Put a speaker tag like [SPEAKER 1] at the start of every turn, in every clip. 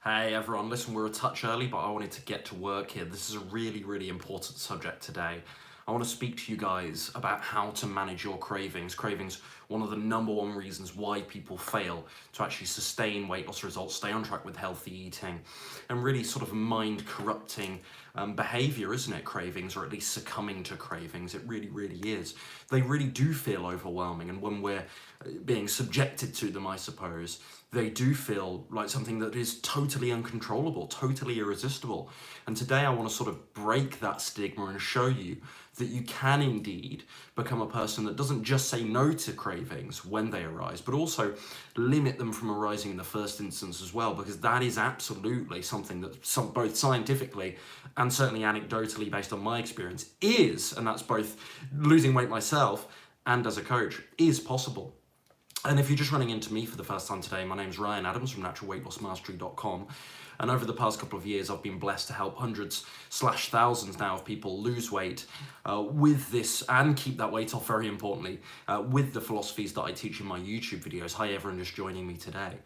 [SPEAKER 1] Hey everyone, listen, we're a touch early, but I wanted to get to work here. This is a really, really important subject today. I want to speak to you guys about how to manage your cravings. Cravings, one of the number one reasons why people fail to actually sustain weight loss results, stay on track with healthy eating, and really sort of mind corrupting behavior, isn't it? Cravings, or at least succumbing to cravings. It really, really is. They really do feel overwhelming, and when we're being subjected to them, I suppose, they do feel like something that is totally uncontrollable, totally irresistible. And today I want to sort of break that stigma and show you that you can indeed become a person that doesn't just say no to cravings when they arise, but also limit them from arising in the first instance as well, because that is absolutely something that both scientifically and certainly anecdotally based on my experience is, and that's both losing weight myself and as a coach, is possible. And if you're just running into me for the first time today, my name's Ryan Adams from naturalweightlossmastery.com. And over the past couple of years, I've been blessed to help hundreds/thousands now of people lose weight with this and keep that weight off, very importantly, with the philosophies that I teach in my YouTube videos. Hi, everyone just joining me today.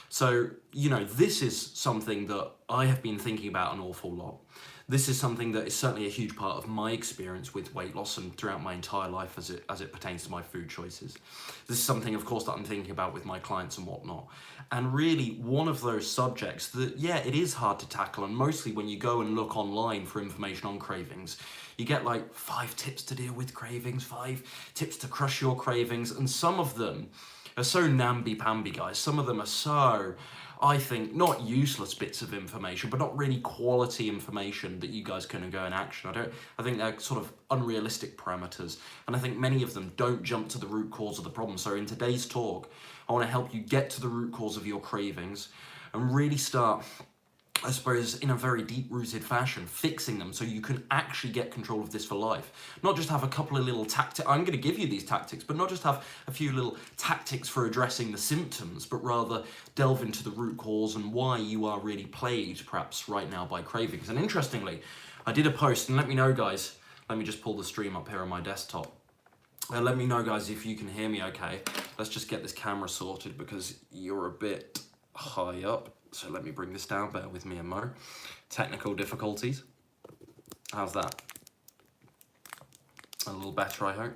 [SPEAKER 1] So, this is something that I have been thinking about an awful lot. This is something that is certainly a huge part of my experience with weight loss and throughout my entire life as it pertains to my food choices. This is something, of course, that I'm thinking about with my clients and whatnot. And really one of those subjects that, it is hard to tackle. And mostly when you go and look online for information on cravings, you get like 5 tips to deal with cravings, 5 tips to crush your cravings. And some of them are so namby-pamby, guys. Some of them are so, I think, not useless bits of information, but not really quality information that you guys can go in action. I think they're sort of unrealistic parameters, and I think many of them don't jump to the root cause of the problem. So in today's talk, I want to help you get to the root cause of your cravings and really start, I suppose, in a very deep-rooted fashion, fixing them so you can actually get control of this for life. Not just have a couple of little tactics. I'm going to give you these tactics, but not just have a few little tactics for addressing the symptoms, but rather delve into the root cause and why you are really plagued, perhaps, right now by cravings. And interestingly, I did a post, and let me know, guys, let me just pull the stream up here on my desktop. Let me know, guys, if you can hear me okay. Let's just get this camera sorted because you're a bit high up. So let me bring this down, bear with me a mo. Technical difficulties. How's that? A little better, I hope.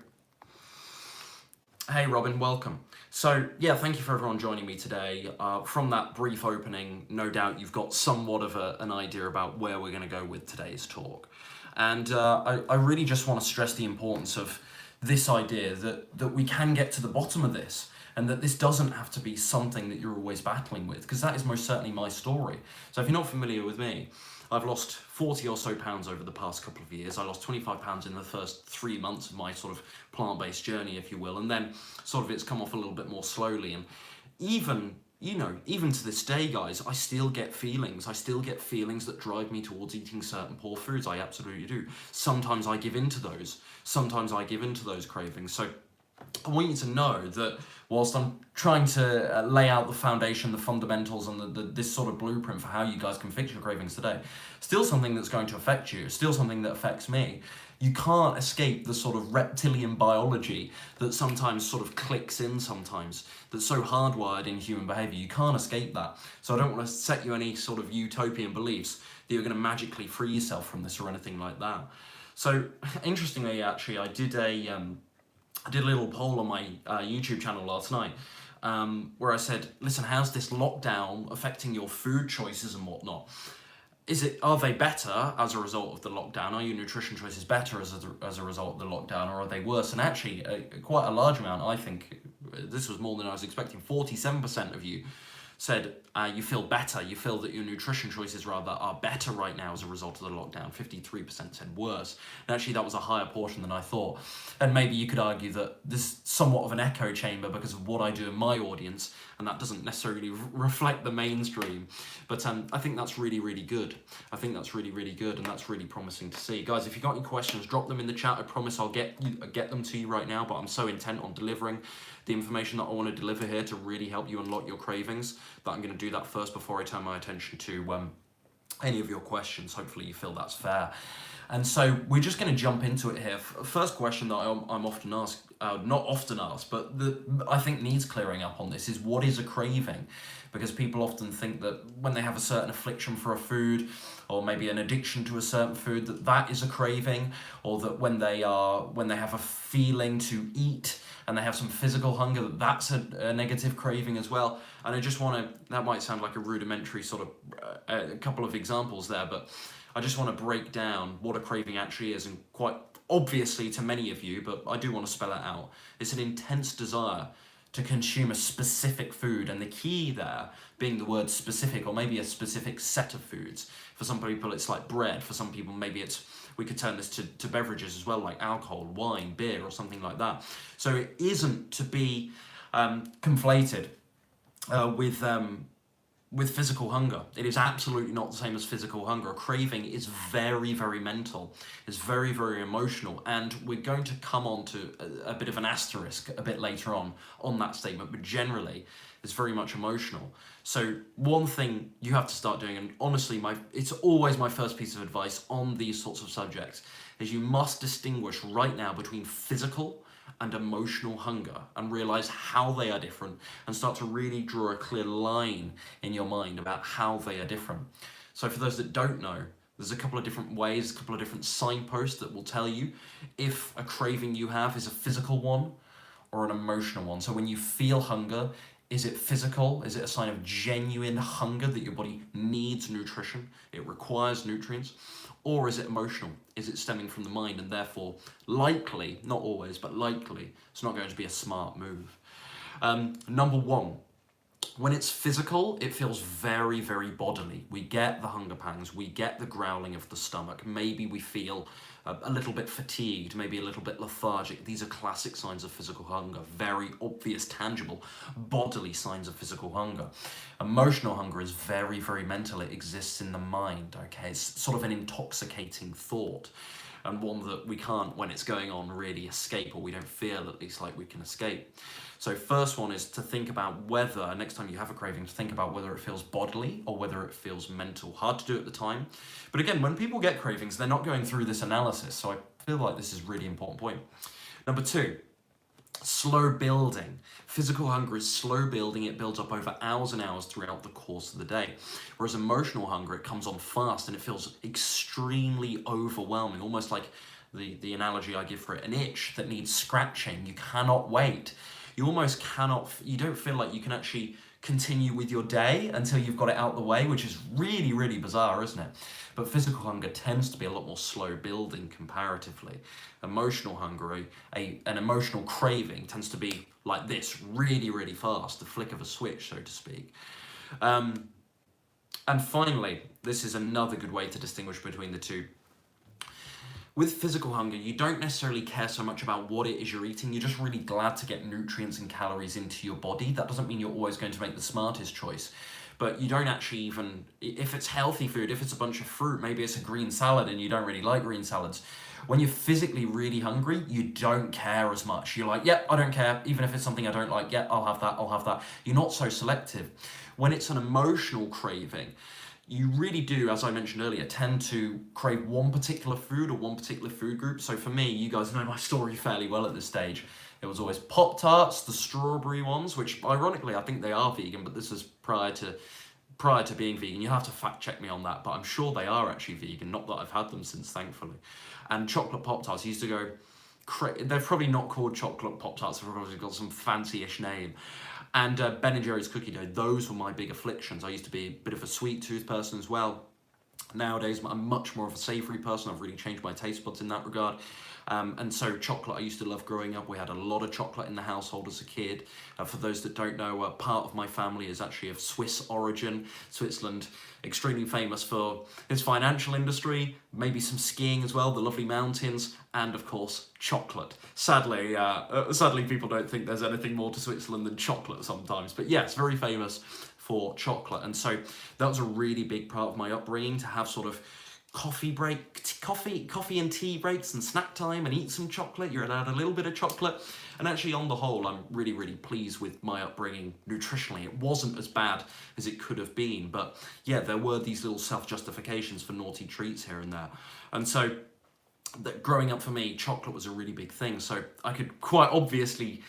[SPEAKER 1] Hey Robin, welcome. So thank you for everyone joining me today. From that brief opening, no doubt you've got somewhat of an idea about where we're gonna go with today's talk. And I really just wanna stress the importance of this idea that we can get to the bottom of this, and that this doesn't have to be something that you're always battling with, because that is most certainly my story. So if you're not familiar with me, I've lost 40 or so pounds over the past couple of years. I lost 25 pounds in the first 3 months of my sort of plant-based journey, if you will, and then sort of it's come off a little bit more slowly. And even to this day, guys, I still get feelings. I still get feelings that drive me towards eating certain poor foods. I absolutely do. Sometimes I give in to those. Sometimes I give in to those cravings. So I want you to know that whilst I'm trying to lay out the foundation, the fundamentals, and this sort of blueprint for how you guys can fix your cravings today, still something that's going to affect you, still something that affects me. You can't escape the sort of reptilian biology that sometimes sort of clicks in sometimes, that's so hardwired in human behavior. You can't escape that. So I don't want to set you any sort of utopian beliefs that you're going to magically free yourself from this or anything like that. So interestingly, actually, I did a little poll on my YouTube channel last night where I said, listen, how's this lockdown affecting your food choices and whatnot? Are they better as a result of the lockdown? Are your nutrition choices better as a result of the lockdown, or are they worse? And actually, quite a large amount, I think, this was more than I was expecting, 47% of you said you feel better, you feel that your nutrition choices rather are better right now as a result of the lockdown. 53% said worse. And actually that was a higher portion than I thought. And maybe you could argue that this is somewhat of an echo chamber because of what I do in my audience, and that doesn't necessarily reflect the mainstream. But I think that's really, really good. I think that's really, really good, and that's really promising to see. Guys, if you've got any questions, drop them in the chat. I promise I'll get them to you right now, but I'm so intent on delivering the information that I want to deliver here to really help you unlock your cravings that I'm going to do that first before I turn my attention to any of your questions. Hopefully you feel that's fair. And so we're just going to jump into it here. First question that I'm often asked not often asked, but I think needs clearing up on this is, what is a craving? Because people often think that when they have a certain affliction for a food, or maybe an addiction to a certain food, that is a craving, or that when they have a feeling to eat and they have some physical hunger, that's a negative craving as well. And I just want to, that might sound like a rudimentary sort of a couple of examples there, but I just want to break down what a craving actually is, and quite obviously to many of you, but I do want to spell it out. It's an intense desire to consume a specific food, and the key there being the word specific, or maybe a specific set of foods. For some people it's like bread, for some people maybe we could turn this to beverages as well, like alcohol, wine, beer, or something like that. So it isn't to be conflated with physical hunger. It is absolutely not the same as physical hunger. A craving is very, very mental. It's very, very emotional. And we're going to come on to a bit of an asterisk a bit later on that statement, but generally it's very much emotional. So one thing you have to start doing, and honestly, it's always my first piece of advice on these sorts of subjects, is you must distinguish right now between physical and emotional hunger, and realize how they are different, and start to really draw a clear line in your mind about how they are different. So for those that don't know, there's a couple of different ways, a couple of different signposts that will tell you if a craving you have is a physical one or an emotional one. So when you feel hunger, is it physical? Is it a sign of genuine hunger that your body needs nutrition? It requires nutrients. Or is it emotional? Is it stemming from the mind, and therefore likely, not always, but likely, it's not going to be a smart move? Number one, when it's physical, it feels very, very bodily. We get the hunger pangs, we get the growling of the stomach. Maybe we feel a little bit fatigued, maybe a little bit lethargic. These are classic signs of physical hunger, very obvious, tangible, bodily signs of physical hunger. Emotional hunger is very, very mental. It exists in the mind, okay? It's sort of an intoxicating thought, and one that we can't, when it's going on, really escape, or we don't feel at least like we can escape. So first one is to think about whether, next time you have a craving, to think about whether it feels bodily or whether it feels mental. Hard to do at the time. But again, when people get cravings, they're not going through this analysis. So I feel like this is a really important point. Number two, slow building. Physical hunger is slow building. It builds up over hours and hours throughout the course of the day. Whereas emotional hunger, it comes on fast and it feels extremely overwhelming, almost like the analogy I give for it, an itch that needs scratching. You cannot wait. You almost cannot, you don't feel like you can actually continue with your day until you've got it out the way, which is really, really bizarre, isn't it? But physical hunger tends to be a lot more slow building comparatively. Emotional hunger, an emotional craving, tends to be like this, really, really fast, the flick of a switch, so to speak. And finally, this is another good way to distinguish between the two. With physical hunger, you don't necessarily care so much about what it is you're eating. You're just really glad to get nutrients and calories into your body. That doesn't mean you're always going to make the smartest choice, but you don't actually even, if it's healthy food, if it's a bunch of fruit, maybe it's a green salad and you don't really like green salads. When you're physically really hungry, you don't care as much. You're like, yeah, I don't care. Even if it's something I don't like, yeah, I'll have that, I'll have that. You're not so selective. When it's an emotional craving, you really do, as I mentioned earlier, tend to crave one particular food or one particular food group. So for me, you guys know my story fairly well at this stage. It was always Pop-Tarts, the strawberry ones, which ironically, I think they are vegan, but this is prior to being vegan. You have to fact check me on that, but I'm sure they are actually vegan, not that I've had them since, thankfully. And chocolate Pop-Tarts used to go, they're probably not called chocolate Pop-Tarts, they've probably got some fancy-ish name. And Ben & Jerry's cookie dough, those were my big afflictions. I used to be a bit of a sweet tooth person as well. Nowadays, I'm much more of a savoury person. I've really changed my taste buds in that regard. And so chocolate I used to love growing up. We had a lot of chocolate in the household as a kid. For those that don't know, part of my family is actually of Swiss origin. Switzerland, extremely famous for its financial industry, maybe some skiing as well, the lovely mountains, and of course, chocolate. Sadly, people don't think there's anything more to Switzerland than chocolate sometimes. But yeah, it's very famous for chocolate. And so that was a really big part of my upbringing, to have sort of coffee and tea breaks and snack time and eat some chocolate. You're allowed a little bit of chocolate. And actually, on the whole, I'm really, really pleased with my upbringing nutritionally. It wasn't as bad as it could have been. But yeah, there were these little self-justifications for naughty treats here and there. And so that growing up for me, chocolate was a really big thing. So I could quite obviously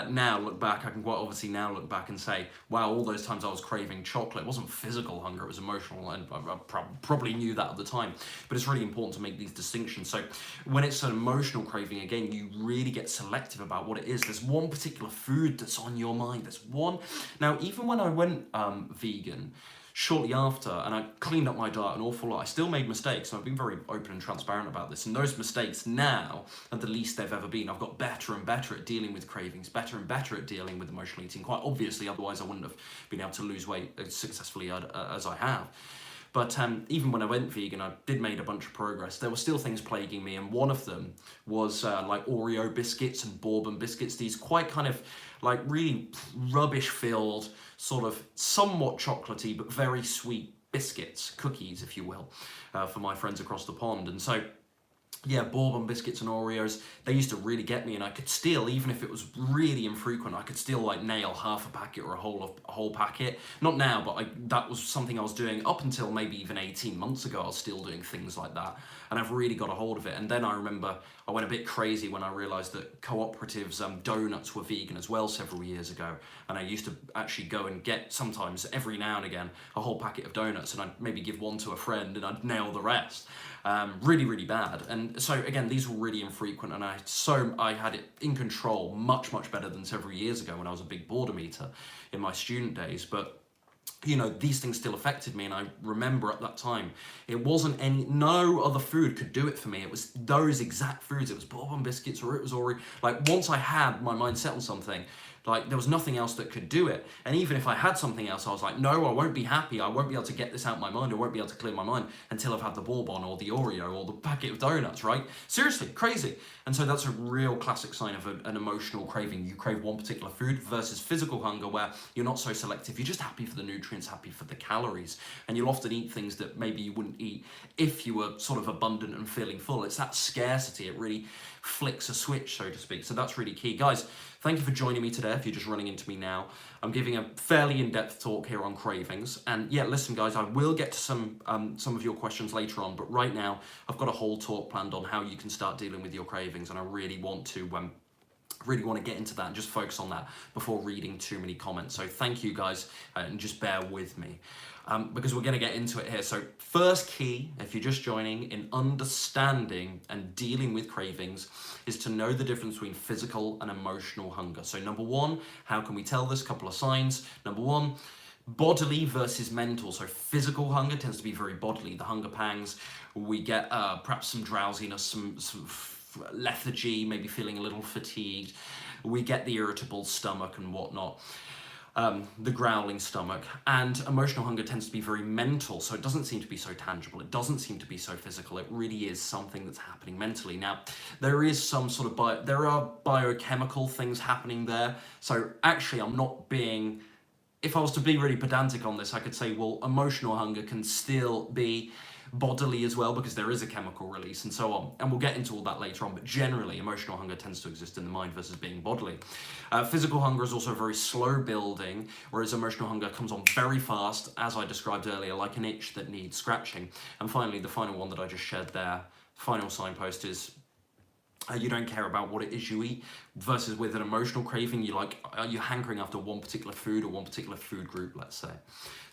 [SPEAKER 1] now look back, I can quite obviously now look back and say, wow, all those times I was craving chocolate, it wasn't physical hunger, it was emotional, and I probably knew that at the time. But it's really important to make these distinctions. So when it's an emotional craving, again, you really get selective about what it is. There's one particular food that's on your mind. There's one. Now, even when I went vegan, shortly after, and I cleaned up my diet an awful lot, I still made mistakes, and I've been very open and transparent about this, and those mistakes now are the least they've ever been. I've got better and better at dealing with cravings, better and better at dealing with emotional eating, quite obviously, otherwise I wouldn't have been able to lose weight as successfully as I have. But even when I went vegan, I did make a bunch of progress. There were still things plaguing me, and one of them was like Oreo biscuits and bourbon biscuits, these quite kind of like really rubbish-filled, sort of somewhat chocolatey but very sweet biscuits, cookies, if you will, for my friends across the pond. And so, yeah, bourbon biscuits and Oreos, they used to really get me, and I could still, even if it was really infrequent, I could still like nail half a packet or a whole packet. Not now, but that was something I was doing up until maybe even 18 months ago. I was still doing things like that, and I've really got a hold of it. And then I remember I went a bit crazy when I realised that Cooperative's donuts were vegan as well several years ago, and I used to actually go and get, sometimes every now and again, a whole packet of donuts, and I'd maybe give one to a friend and I'd nail the rest. Really, really bad. And so again, these were really infrequent, and I had it in control much, much better than several years ago when I was a big boredom eater in my student days. But you know, these things still affected me, and I remember at that time, it wasn't no other food could do it for me. It was those exact foods. It was bourbon biscuits, or it was Oreo. Like, once I had my mind set on something, like, there was nothing else that could do it. And even if I had something else, I was like, no, I won't be happy. I won't be able to get this out of my mind. I won't be able to clear my mind until I've had the bourbon or the Oreo or the packet of donuts, right? Seriously, crazy. And so that's a real classic sign of an emotional craving. You crave one particular food versus physical hunger, where you're not so selective. You're just happy for the nutrients, happy for the calories. And you'll often eat things that maybe you wouldn't eat if you were sort of abundant and feeling full. It's that scarcity. It really flicks a switch, so to speak. So that's really key. Guys, thank you for joining me today. If you're just running into me now, I'm giving a fairly in-depth talk here on cravings. And yeah, listen, guys, I will get to some of your questions later on, but right now I've got a whole talk planned on how you can start dealing with your cravings, and I really want to get into that and just focus on that before reading too many comments. So thank you, guys, and just bear with me. Because we're going to get into it here. So first key, if you're just joining, in understanding and dealing with cravings, is to know the difference between physical and emotional hunger. So number one, how can we tell this? Couple of signs. Number one, bodily versus mental. So physical hunger tends to be very bodily. The hunger pangs, we get perhaps some drowsiness, some lethargy, maybe feeling a little fatigued. We get the irritable stomach and whatnot. The growling stomach. And emotional hunger tends to be very mental, so it doesn't seem to be so tangible. It doesn't seem to be so physical. It really is something that's happening mentally. Now, there is some sort of there are biochemical things happening there. So actually, I'm not being, if I was to be really pedantic on this, I could say, well, emotional hunger can still be bodily as well, because there is a chemical release and so on, and we'll get into all that later on. But generally, emotional hunger tends to exist in the mind versus being bodily. Physical hunger is also very slow building, whereas emotional hunger comes on very fast, as I described earlier, like an itch that needs scratching. And finally, the final one that I just shared there, final signpost, is you don't care about what it is you eat, versus with an emotional craving, you're hankering after one particular food or one particular food group, let's say.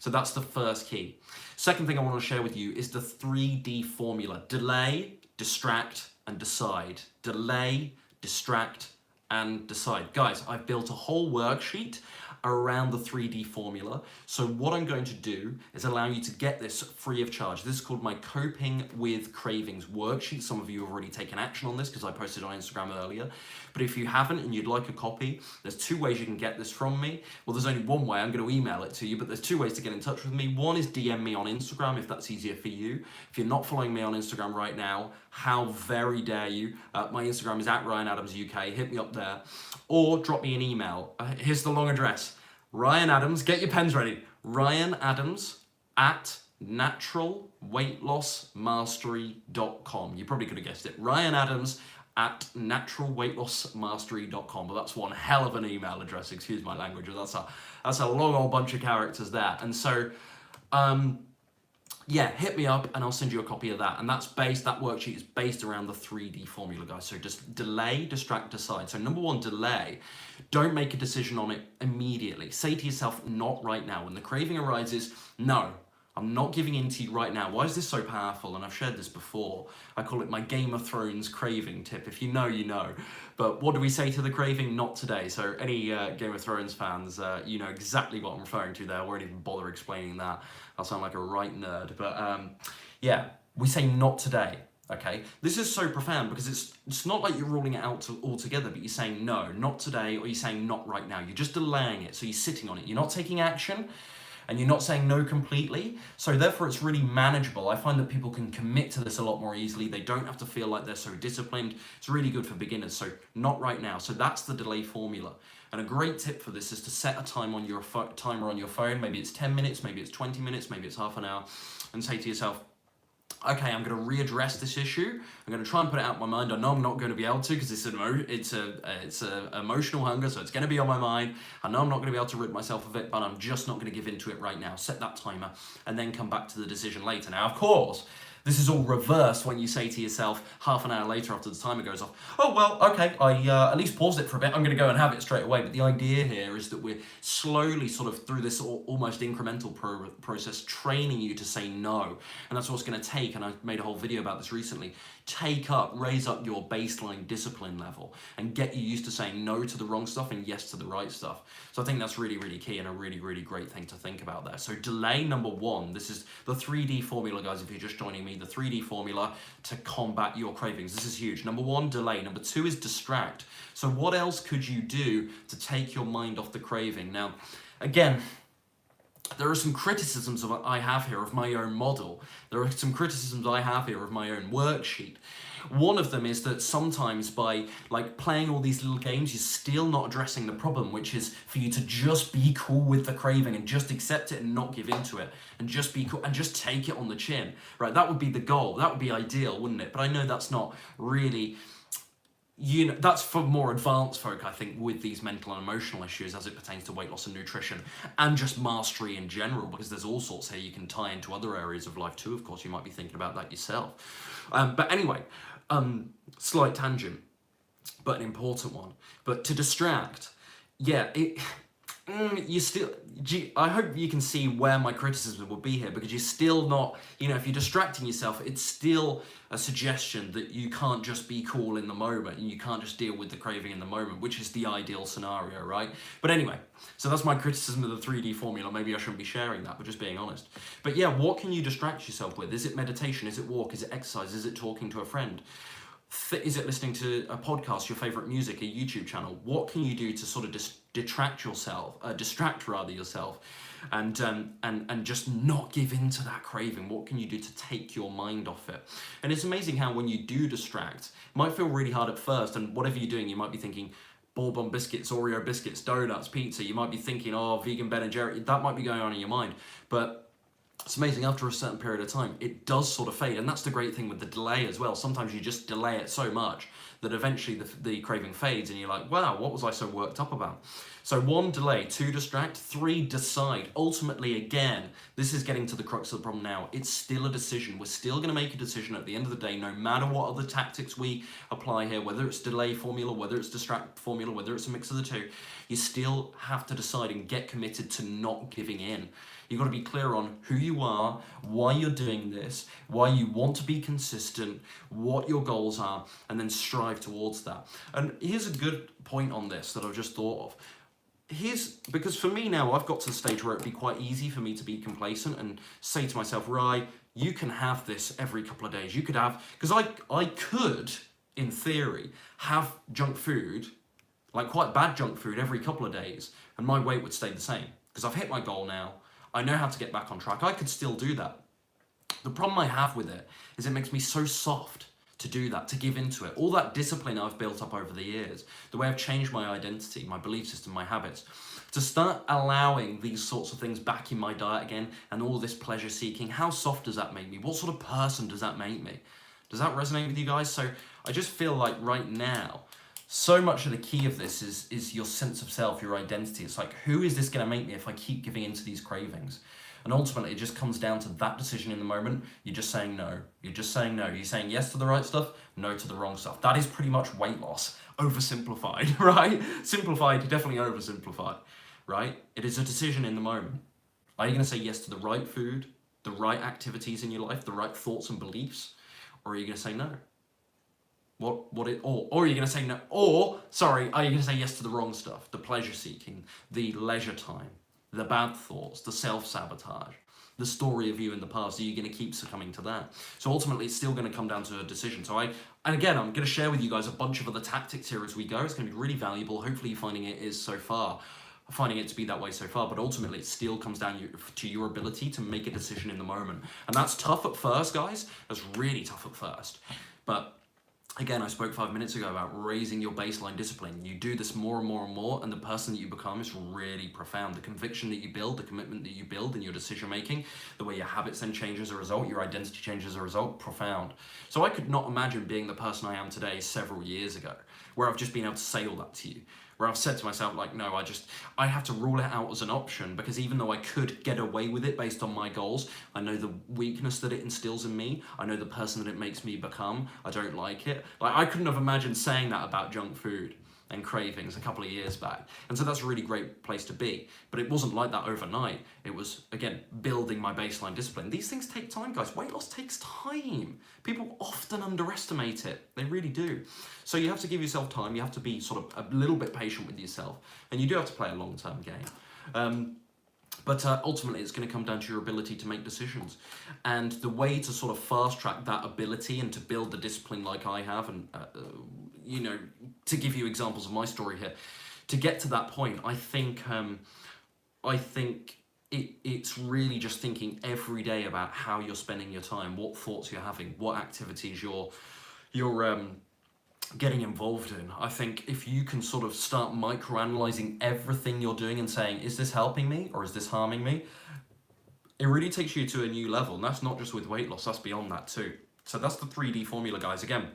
[SPEAKER 1] So that's the first key. Second thing I want to share with you is the 3D formula: delay, distract, and decide. Delay, distract, and decide. Guys, I've built a whole worksheet around the 3D formula. So what I'm going to do is allow you to get this free of charge. This is called my Coping with Cravings worksheet. Some of you have already taken action on this because I posted on Instagram earlier. But if you haven't and you'd like a copy, there's two ways you can get this from me. Well, there's only one way. I'm going to email it to you, but there's two ways to get in touch with me. One is DM me on Instagram if that's easier for you. If you're not following me on Instagram right now, how very dare you? My Instagram is @RyanAdamsUK. Hit me up there. Or drop me an email. Here's the long address. Ryan Adams, get your pens ready. Ryan Adams @naturalweightlossmastery.com. You probably could have guessed it. Ryan Adams @naturalweightlossmastery.com. But that's one hell of an email address, excuse my language. That's a long old bunch of characters there. And so, yeah, hit me up and I'll send you a copy of that. And that worksheet is based around the 3D formula, guys. So just delay, distract, decide. So number one, delay. Don't make a decision on it immediately. Say to yourself, not right now. When the craving arises, no, I'm not giving in to you right now. Why is this so powerful? And I've shared this before. I call it my Game of Thrones craving tip. If you know, you know. But what do we say to the craving? Not today. So any Game of Thrones fans, you know exactly what I'm referring to there. I won't even bother explaining that. I'll sound like a right nerd. But yeah, we say not today. Okay, this is so profound because it's not like you're ruling it out altogether, but you're saying no, not today, or you're saying not right now. You're just delaying it, so you're sitting on it. You're not taking action, and you're not saying no completely. So therefore, it's really manageable. I find that people can commit to this a lot more easily. They don't have to feel like they're so disciplined. It's really good for beginners. So not right now. So that's the delay formula. And a great tip for this is to set a time on your timer on your phone. Maybe it's 10 minutes, maybe it's 20 minutes, maybe it's half an hour, and say to yourself, okay, I'm going to readdress this issue. I'm going to try and put it out of my mind. I know I'm not going to be able to because it's a emotional hunger, so it's going to be on my mind. I know I'm not going to be able to rid myself of it, but I'm just not going to give into it right now. Set that timer and then come back to the decision later. Now, of course, this is all reversed when you say to yourself half an hour later after the timer goes off, oh, well, okay, I at least paused it for a bit. I'm going to go and have it straight away. But the idea here is that we're slowly sort of through this almost incremental process training you to say no. And that's what's going to take, and I made a whole video about this recently, raise up your baseline discipline level and get you used to saying no to the wrong stuff and yes to the right stuff. So I think that's really, really key and a really, really great thing to think about there. So delay number one, this is the 3D formula, guys, if you're just joining me, the 3D formula to combat your cravings. This is huge. Number one, delay. Number two is distract. So what else could you do to take your mind off the craving? Now, again, there are some criticisms I have here of my own model. There are some criticisms I have here of my own worksheet. One of them is that sometimes by playing all these little games, you're still not addressing the problem, which is for you to just be cool with the craving and just accept it and not give into it and just be cool and just take it on the chin, right? That would be the goal. That would be ideal, wouldn't it? But I know that's not really, you know, that's for more advanced folk, I think, with these mental and emotional issues as it pertains to weight loss and nutrition and just mastery in general, because there's all sorts here you can tie into other areas of life too. Of course, you might be thinking about that yourself. But anyway, slight tangent, but an important one. But to distract, yeah, I hope you can see where my criticism will be here, because you're still not, you know, if you're distracting yourself, it's still a suggestion that you can't just be cool in the moment and you can't just deal with the craving in the moment, which is the ideal scenario, right? But anyway, so that's my criticism of the 3D formula. Maybe I shouldn't be sharing that, but just being honest. But yeah, what can you distract yourself with? Is it meditation? Is it walk? Is it exercise? Is it talking to a friend? Is it listening to a podcast, your favorite music, a YouTube channel? What can you do to sort of distract yourself, and just not give in to that craving? What can you do to take your mind off it? And it's amazing how when you do distract, it might feel really hard at first, and whatever you're doing, you might be thinking bourbon biscuits, Oreo biscuits, donuts, pizza. You might be thinking, oh, vegan Ben and Jerry. That might be going on in your mind, but it's amazing, after a certain period of time, it does sort of fade. And that's the great thing with the delay as well. Sometimes you just delay it so much that eventually the craving fades and you're like, wow, what was I so worked up about? So 1, delay. 2, distract. 3, decide. Ultimately, again, this is getting to the crux of the problem now. It's still a decision. We're still going to make a decision at the end of the day, no matter what other tactics we apply here, whether it's delay formula, whether it's distract formula, whether it's a mix of the two, you still have to decide and get committed to not giving in. You've got to be clear on who you are, why you're doing this, why you want to be consistent, what your goals are, and then strive towards that. And here's a good point on this that I've just thought of. Because for me now, I've got to the stage where it'd be quite easy for me to be complacent and say to myself, right, you can have this every couple of days. You could have, because I could, in theory, have junk food, like quite bad junk food every couple of days, and my weight would stay the same. Because I've hit my goal now. I know how to get back on track. I could still do that. The problem I have with it is it makes me so soft to do that, to give into it. All that discipline I've built up over the years, the way I've changed my identity, my belief system, my habits, to start allowing these sorts of things back in my diet again and all this pleasure seeking, how soft does that make me? What sort of person does that make me? Does that resonate with you guys? So I just feel like right now, so much of the key of this is your sense of self, your identity. It's like, who is this going to make me if I keep giving into these cravings? And ultimately, it just comes down to that decision in the moment. You're just saying no. You're just saying no. You're saying yes to the right stuff, no to the wrong stuff. That is pretty much weight loss, oversimplified, right? Simplified, definitely oversimplified, right? It is a decision in the moment. Are you going to say yes to the right food, the right activities in your life, the right thoughts and beliefs, or are you going to say no? Or are you going to say no? Are you going to say yes to the wrong stuff, the pleasure seeking, the leisure time, the bad thoughts, the self-sabotage, the story of you in the past? Are you going to keep succumbing to that? So ultimately, it's still going to come down to a decision. And again, I'm going to share with you guys a bunch of other tactics here as we go. It's going to be really valuable. Hopefully you're finding it to be that way so far, but ultimately it still comes down to your ability to make a decision in the moment. And that's tough at first, guys. That's really tough at first. But again, I spoke 5 minutes ago about raising your baseline discipline. You do this more and more and more, and the person that you become is really profound. The conviction that you build, the commitment that you build in your decision making, the way your habits then change as a result, your identity changes as a result, profound. So I could not imagine being the person I am today several years ago, where I've just been able to say all that to you. Where I've said to myself, like, no, I have to rule it out as an option, because even though I could get away with it based on my goals, I know the weakness that it instills in me. I know the person that it makes me become. I don't like it. Like, I couldn't have imagined saying that about junk food and cravings a couple of years back. And so that's a really great place to be. But it wasn't like that overnight. It was, again, building my baseline discipline. These things take time, guys. Weight loss takes time. People often underestimate it. They really do. So you have to give yourself time. You have to be sort of a little bit patient with yourself. And you do have to play a long-term game. But ultimately, it's going to come down to your ability to make decisions. And the way to sort of fast-track that ability and to build the discipline like I have, and, to give you examples of my story here, to get to that point, I think it's really just thinking every day about how you're spending your time, what thoughts you're having, what activities you're getting involved in. I think if you can sort of start microanalyzing everything you're doing and saying, is this helping me or is this harming me? It really takes you to a new level. And that's not just with weight loss, that's beyond that too. So that's the 3D formula, guys. Again,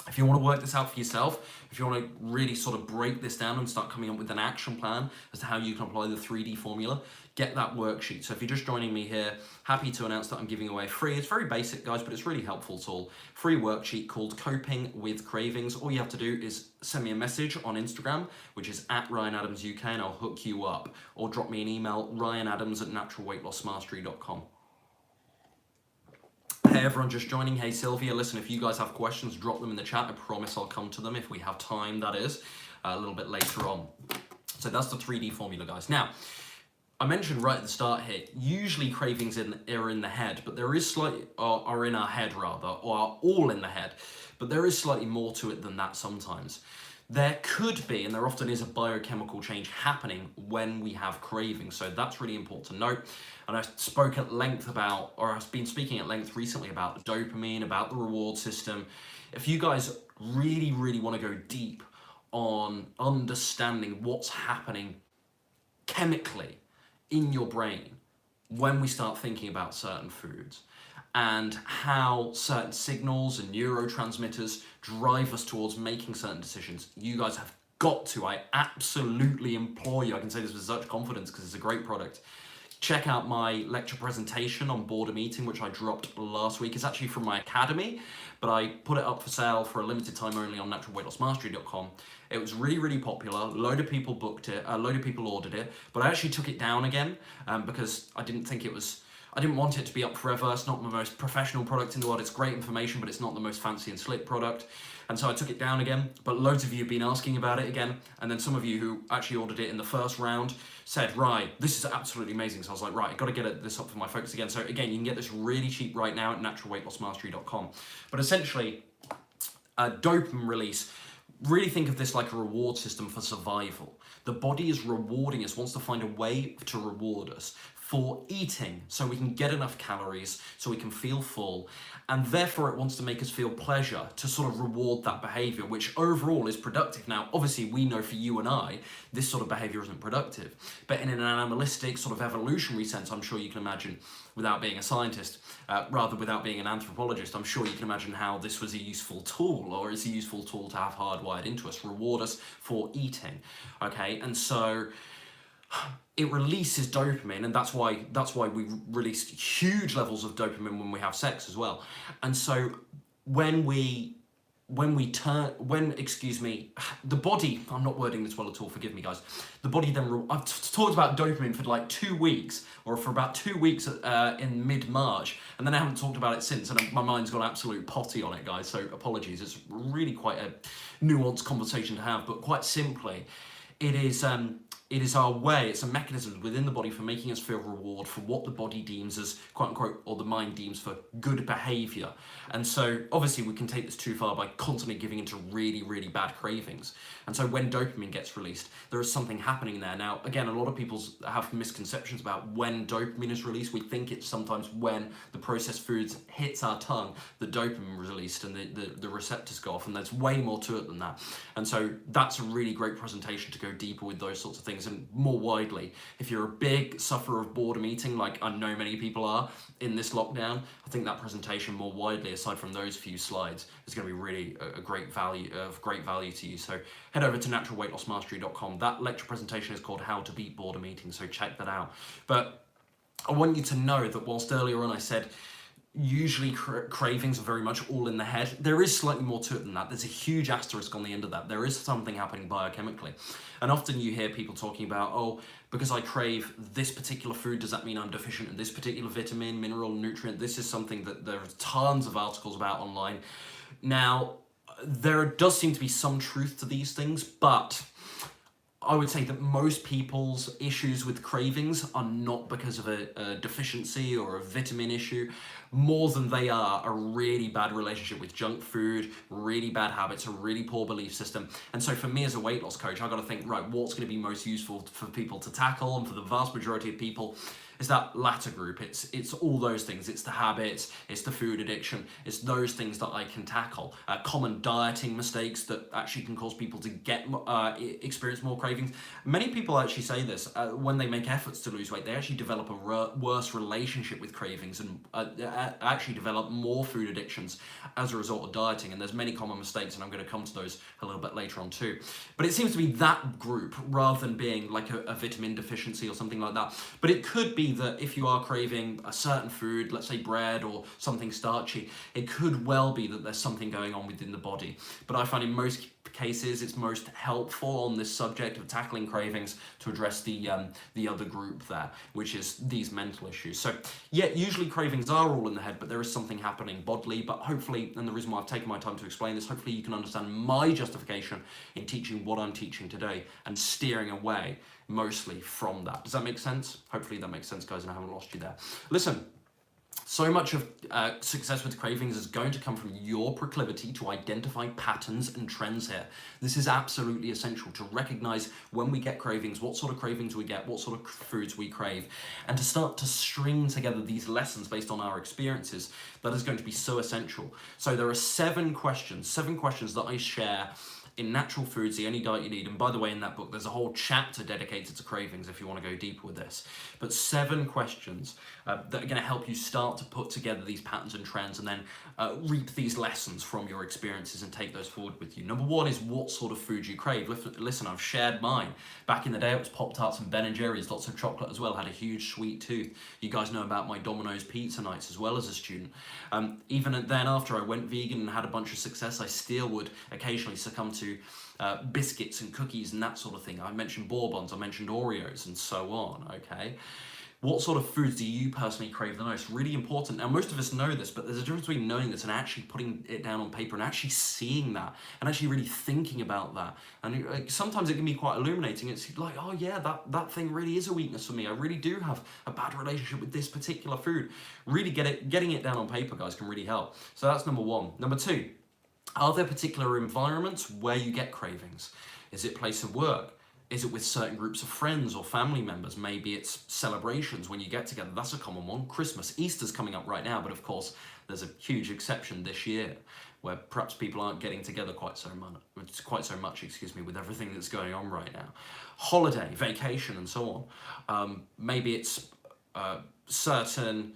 [SPEAKER 1] if you want to work this out for yourself, if you want to really sort of break this down and start coming up with an action plan as to how you can apply the 3D formula, get that worksheet. So if you're just joining me here, happy to announce that I'm giving away free. It's very basic, guys, but it's really helpful tool. Free worksheet called Coping with Cravings. All you have to do is send me a message on Instagram, which is @RyanAdamsUK, and I'll hook you up. Or drop me an email, ryanadams@naturalweightlossmastery.com. Hey everyone just joining, hey Sylvia, listen, if you guys have questions, drop them in the chat. I promise I'll come to them if we have time, that is, a little bit later on. So that's the 3D formula, guys. Now, I mentioned right at the start here, usually cravings are in the head, but there is are in our head rather, or are all in the head, but there is slightly more to it than that sometimes. There could be, and there often is, a biochemical change happening when we have cravings. So that's really important to note. And I spoke at length about, or I've been speaking at length recently about dopamine, about the reward system. If you guys really, really want to go deep on understanding what's happening chemically in your brain when we start thinking about certain foods, and how certain signals and neurotransmitters drive us towards making certain decisions, you guys have got to, I absolutely implore you, I can say this with such confidence because it's a great product, check out my lecture presentation on boredom eating, which I dropped last week. It's actually from my academy, but I put it up for sale for a limited time only on naturalweightlossmastery.com. It was really, really popular. A load of people booked it, a load of people ordered it, but I actually took it down again because I didn't want it to be up forever. It's not the most professional product in the world. It's great information, but it's not the most fancy and slick product. And so I took it down again, but loads of you have been asking about it again. And then some of you who actually ordered it in the first round said, right, this is absolutely amazing. So I was like, right, I've got to get this up for my focus again. So again, you can get this really cheap right now at naturalweightlossmastery.com. But essentially, dopamine release, really think of this like a reward system for survival. The body is rewarding us, wants to find a way to reward us for eating, so we can get enough calories, so we can feel full, and therefore it wants to make us feel pleasure to sort of reward that behavior, which overall is productive. Now, obviously, we know for you and I, this sort of behavior isn't productive, but in an animalistic sort of evolutionary sense, I'm sure you can imagine, without being a scientist, without being an anthropologist, I'm sure you can imagine how this was a useful tool, or is a useful tool to have hardwired into us, reward us for eating, okay? And so, it releases dopamine, and that's why we release huge levels of dopamine when we have sex as well. And so when excuse me, the body, I'm not wording this well at all, forgive me guys, the body then, I've talked about dopamine for like 2 weeks, or for about 2 weeks in mid-March, and then I haven't talked about it since, and my mind's gone absolute potty on it, guys, so apologies. It's really quite a nuanced conversation to have, but quite simply, it is our way, it's a mechanism within the body for making us feel reward for what the body deems as, quote unquote, or the mind deems for good behavior. And so obviously we can take this too far by constantly giving into really, really bad cravings. And so when dopamine gets released, there is something happening there. Now, again, a lot of people have misconceptions about when dopamine is released. We think it's sometimes when the processed foods hits our tongue, the dopamine is released and the receptors go off, and there's way more to it than that. And so that's a really great presentation to go deeper with those sorts of things. And more widely, if you're a big sufferer of boredom eating, like I know many people are in this lockdown, I think that presentation more widely, aside from those few slides, is going to be really a great value to you. So head over to naturalweightlossmastery.com. That lecture presentation is called How to Beat Boredom Eating, so check that out. But I want you to know that whilst earlier on I said usually cravings are very much all in the head, there is slightly more to it than that. There's a huge asterisk on the end of that. There is something happening biochemically. And often you hear people talking about, oh, because I crave this particular food, does that mean I'm deficient in this particular vitamin, mineral, nutrient? This is something that there are tons of articles about online. Now, there does seem to be some truth to these things, but I would say that most people's issues with cravings are not because of a deficiency or a vitamin issue, more than they are a really bad relationship with junk food, really bad habits, a really poor belief system. And so for me as a weight loss coach, I've got to think, right, what's going to be most useful for people to tackle? And for the vast majority of people, is that latter group. It's all those things. It's the habits, it's the food addiction, it's those things that I can tackle. Common dieting mistakes that actually can cause people to get experience more cravings. Many people actually say this, when they make efforts to lose weight, they actually develop a worse relationship with cravings and actually develop more food addictions as a result of dieting. And there's many common mistakes, and I'm going to come to those a little bit later on too. But it seems to be that group rather than being like a vitamin deficiency or something like that. But it could be that if you are craving a certain food, let's say bread or something starchy, it could well be that there's something going on within the body. But I find in most cases it's most helpful on this subject of tackling cravings to address the other group there, which is these mental issues. So yeah, usually cravings are all in the head, but there is something happening bodily. But hopefully, and the reason why I've taken my time to explain this, hopefully you can understand my justification in teaching what I'm teaching today and steering away mostly from that. Does that make sense? Hopefully that makes sense, guys, and I haven't lost you there. Listen, so much of success with cravings is going to come from your proclivity to identify patterns and trends here. This is absolutely essential to recognize when we get cravings, what sort of cravings we get, what sort of foods we crave, and to start to string together these lessons based on our experiences. That is going to be so essential. So there are 7 questions that I share in Natural Foods, The Only Diet You Need. And by the way, in that book, there's a whole chapter dedicated to cravings if you want to go deeper with this. But 7 questions that are going to help you start to put together these patterns and trends and then reap these lessons from your experiences and take those forward with you. Number 1 is what sort of food you crave. Listen, I've shared mine. Back in the day, it was Pop-Tarts and Ben & Jerry's, lots of chocolate as well, had a huge sweet tooth. You guys know about my Domino's pizza nights as well as a student. Even then, after I went vegan and had a bunch of success, I still would occasionally succumb to biscuits and cookies and that sort of thing. I mentioned Bourbons, I mentioned Oreos and so on, okay? What sort of foods do you personally crave the most? Really important. Now, most of us know this, but there's a difference between knowing this and actually putting it down on paper and actually seeing that and actually really thinking about that. And sometimes it can be quite illuminating. It's like, oh yeah, that thing really is a weakness for me. I really do have a bad relationship with this particular food. Really getting it down on paper, guys, can really help. So that's number 1. Number 2, are there particular environments where you get cravings? Is it place of work? Is it with certain groups of friends or family members? Maybe it's celebrations when you get together. That's a common one. Christmas, Easter's coming up right now, but of course, there's a huge exception this year where perhaps people aren't getting together quite so much, with everything that's going on right now. Holiday, vacation, and so on. Maybe it's certain,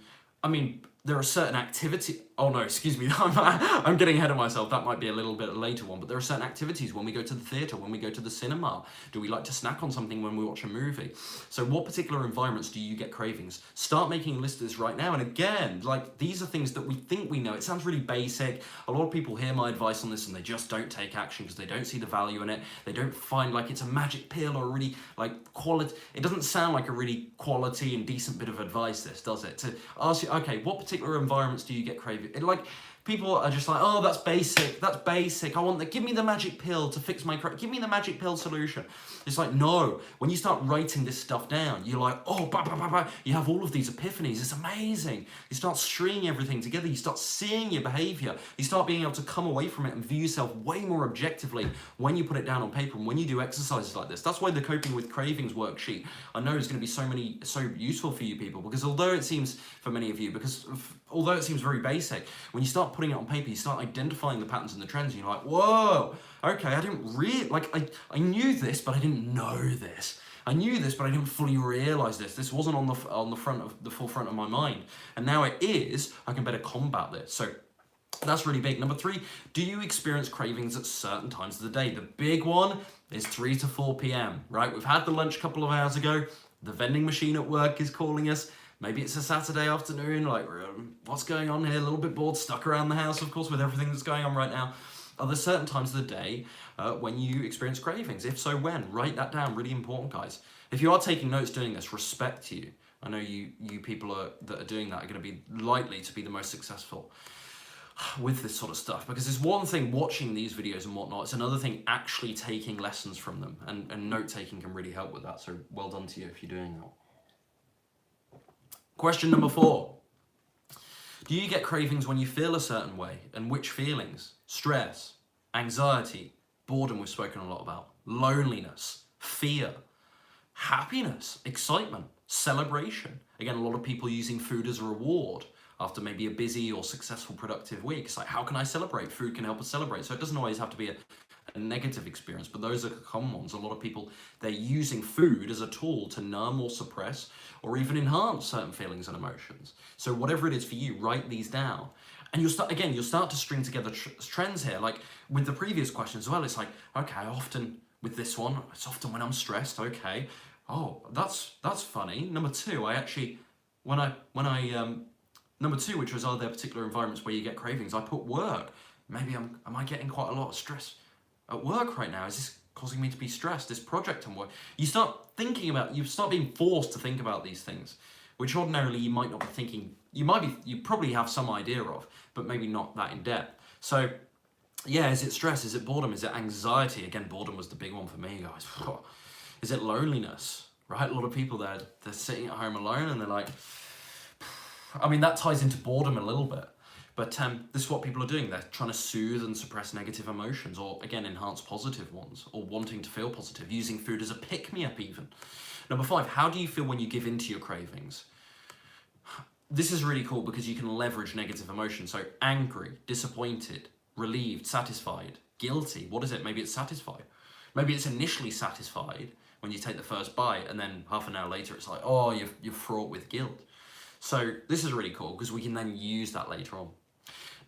[SPEAKER 1] there are certain activities. Oh no, excuse me. I'm getting ahead of myself. That might be a little bit later one. But there are certain activities when we go to the theatre, when we go to the cinema. Do we like to snack on something when we watch a movie? So what particular environments do you get cravings? Start making a list of this right now. And again, like, these are things that we think we know. It sounds really basic. A lot of people hear my advice on this and they just don't take action because they don't see the value in it. They don't find like it's a magic pill or a really like quality. It doesn't sound like a really quality and decent bit of advice, this, does it? To ask you, okay, what particular environments do you get craving? Like, people are just like, oh, that's basic. I want give me the magic pill to fix my give me the magic pill solution. It's like, no. When you start writing this stuff down, you're like, oh, bah, bah, bah, bah. You have all of these epiphanies. It's amazing. You start stringing everything together. You start seeing your behavior. You start being able to come away from it and view yourself way more objectively when you put it down on paper and when you do exercises like this. That's why the Coping with Cravings worksheet, I know, is going to be so useful for you people, because although it seems, for many of you, although it seems very basic, when you start putting it on paper, you start identifying the patterns and the trends, and you're like, whoa, okay, I didn't I knew this, but I didn't know this. I knew this, but I didn't fully realize this. This wasn't on the forefront of my mind, and now it is. I can better combat this. So that's really big. Number 3, do you experience cravings at certain times of the day? The big one is 3 to 4 p.m., right? We've had the lunch a couple of hours ago. The vending machine at work is calling us. Maybe it's a Saturday afternoon, like, what's going on here? A little bit bored, stuck around the house, of course, with everything that's going on right now. Are there certain times of the day when you experience cravings? If so, when? Write that down. Really important, guys. If you are taking notes doing this, respect you. I know you people that are doing that are going to be likely to be the most successful with this sort of stuff, because it's one thing watching these videos and whatnot, it's another thing actually taking lessons from them, and note-taking can really help with that. So well done to you if you're doing that. Question number 4. Do you get cravings when you feel a certain way? And which feelings? Stress, anxiety, boredom we've spoken a lot about, loneliness, fear, happiness, excitement, celebration. Again, a lot of people using food as a reward after maybe a busy or successful productive week. It's like, how can I celebrate? Food can help us celebrate. So it doesn't always have to be a negative experience, but those are common ones. A lot of people, they're using food as a tool to numb or suppress or even enhance certain feelings and emotions. So whatever it is for you, write these down. And you'll start to string together trends here. Like with the previous question as well, it's like, okay, often with this one, it's often when I'm stressed, okay. Oh, that's funny. Number 2, number 2, which was, are there particular environments where you get cravings? I put work. Maybe am I getting quite a lot of stress at work right now? Is this causing me to be stressed? This project I'm working. You start being forced to think about these things, which ordinarily you might not be thinking. You probably have some idea of, but maybe not that in depth. So yeah, is it stress? Is it boredom? Is it anxiety? Again, boredom was the big one for me, guys. Is it loneliness? Right? A lot of people they're sitting at home alone and they're like, I mean, that ties into boredom a little bit. But this is what people are doing. They're trying to soothe and suppress negative emotions, or again, enhance positive ones, or wanting to feel positive, using food as a pick-me-up even. Number 5, how do you feel when you give in to your cravings? This is really cool because you can leverage negative emotions. So angry, disappointed, relieved, satisfied, guilty. What is it? Maybe it's satisfied. Maybe it's initially satisfied when you take the first bite, and then half an hour later it's like, oh, you're fraught with guilt. So this is really cool because we can then use that later on.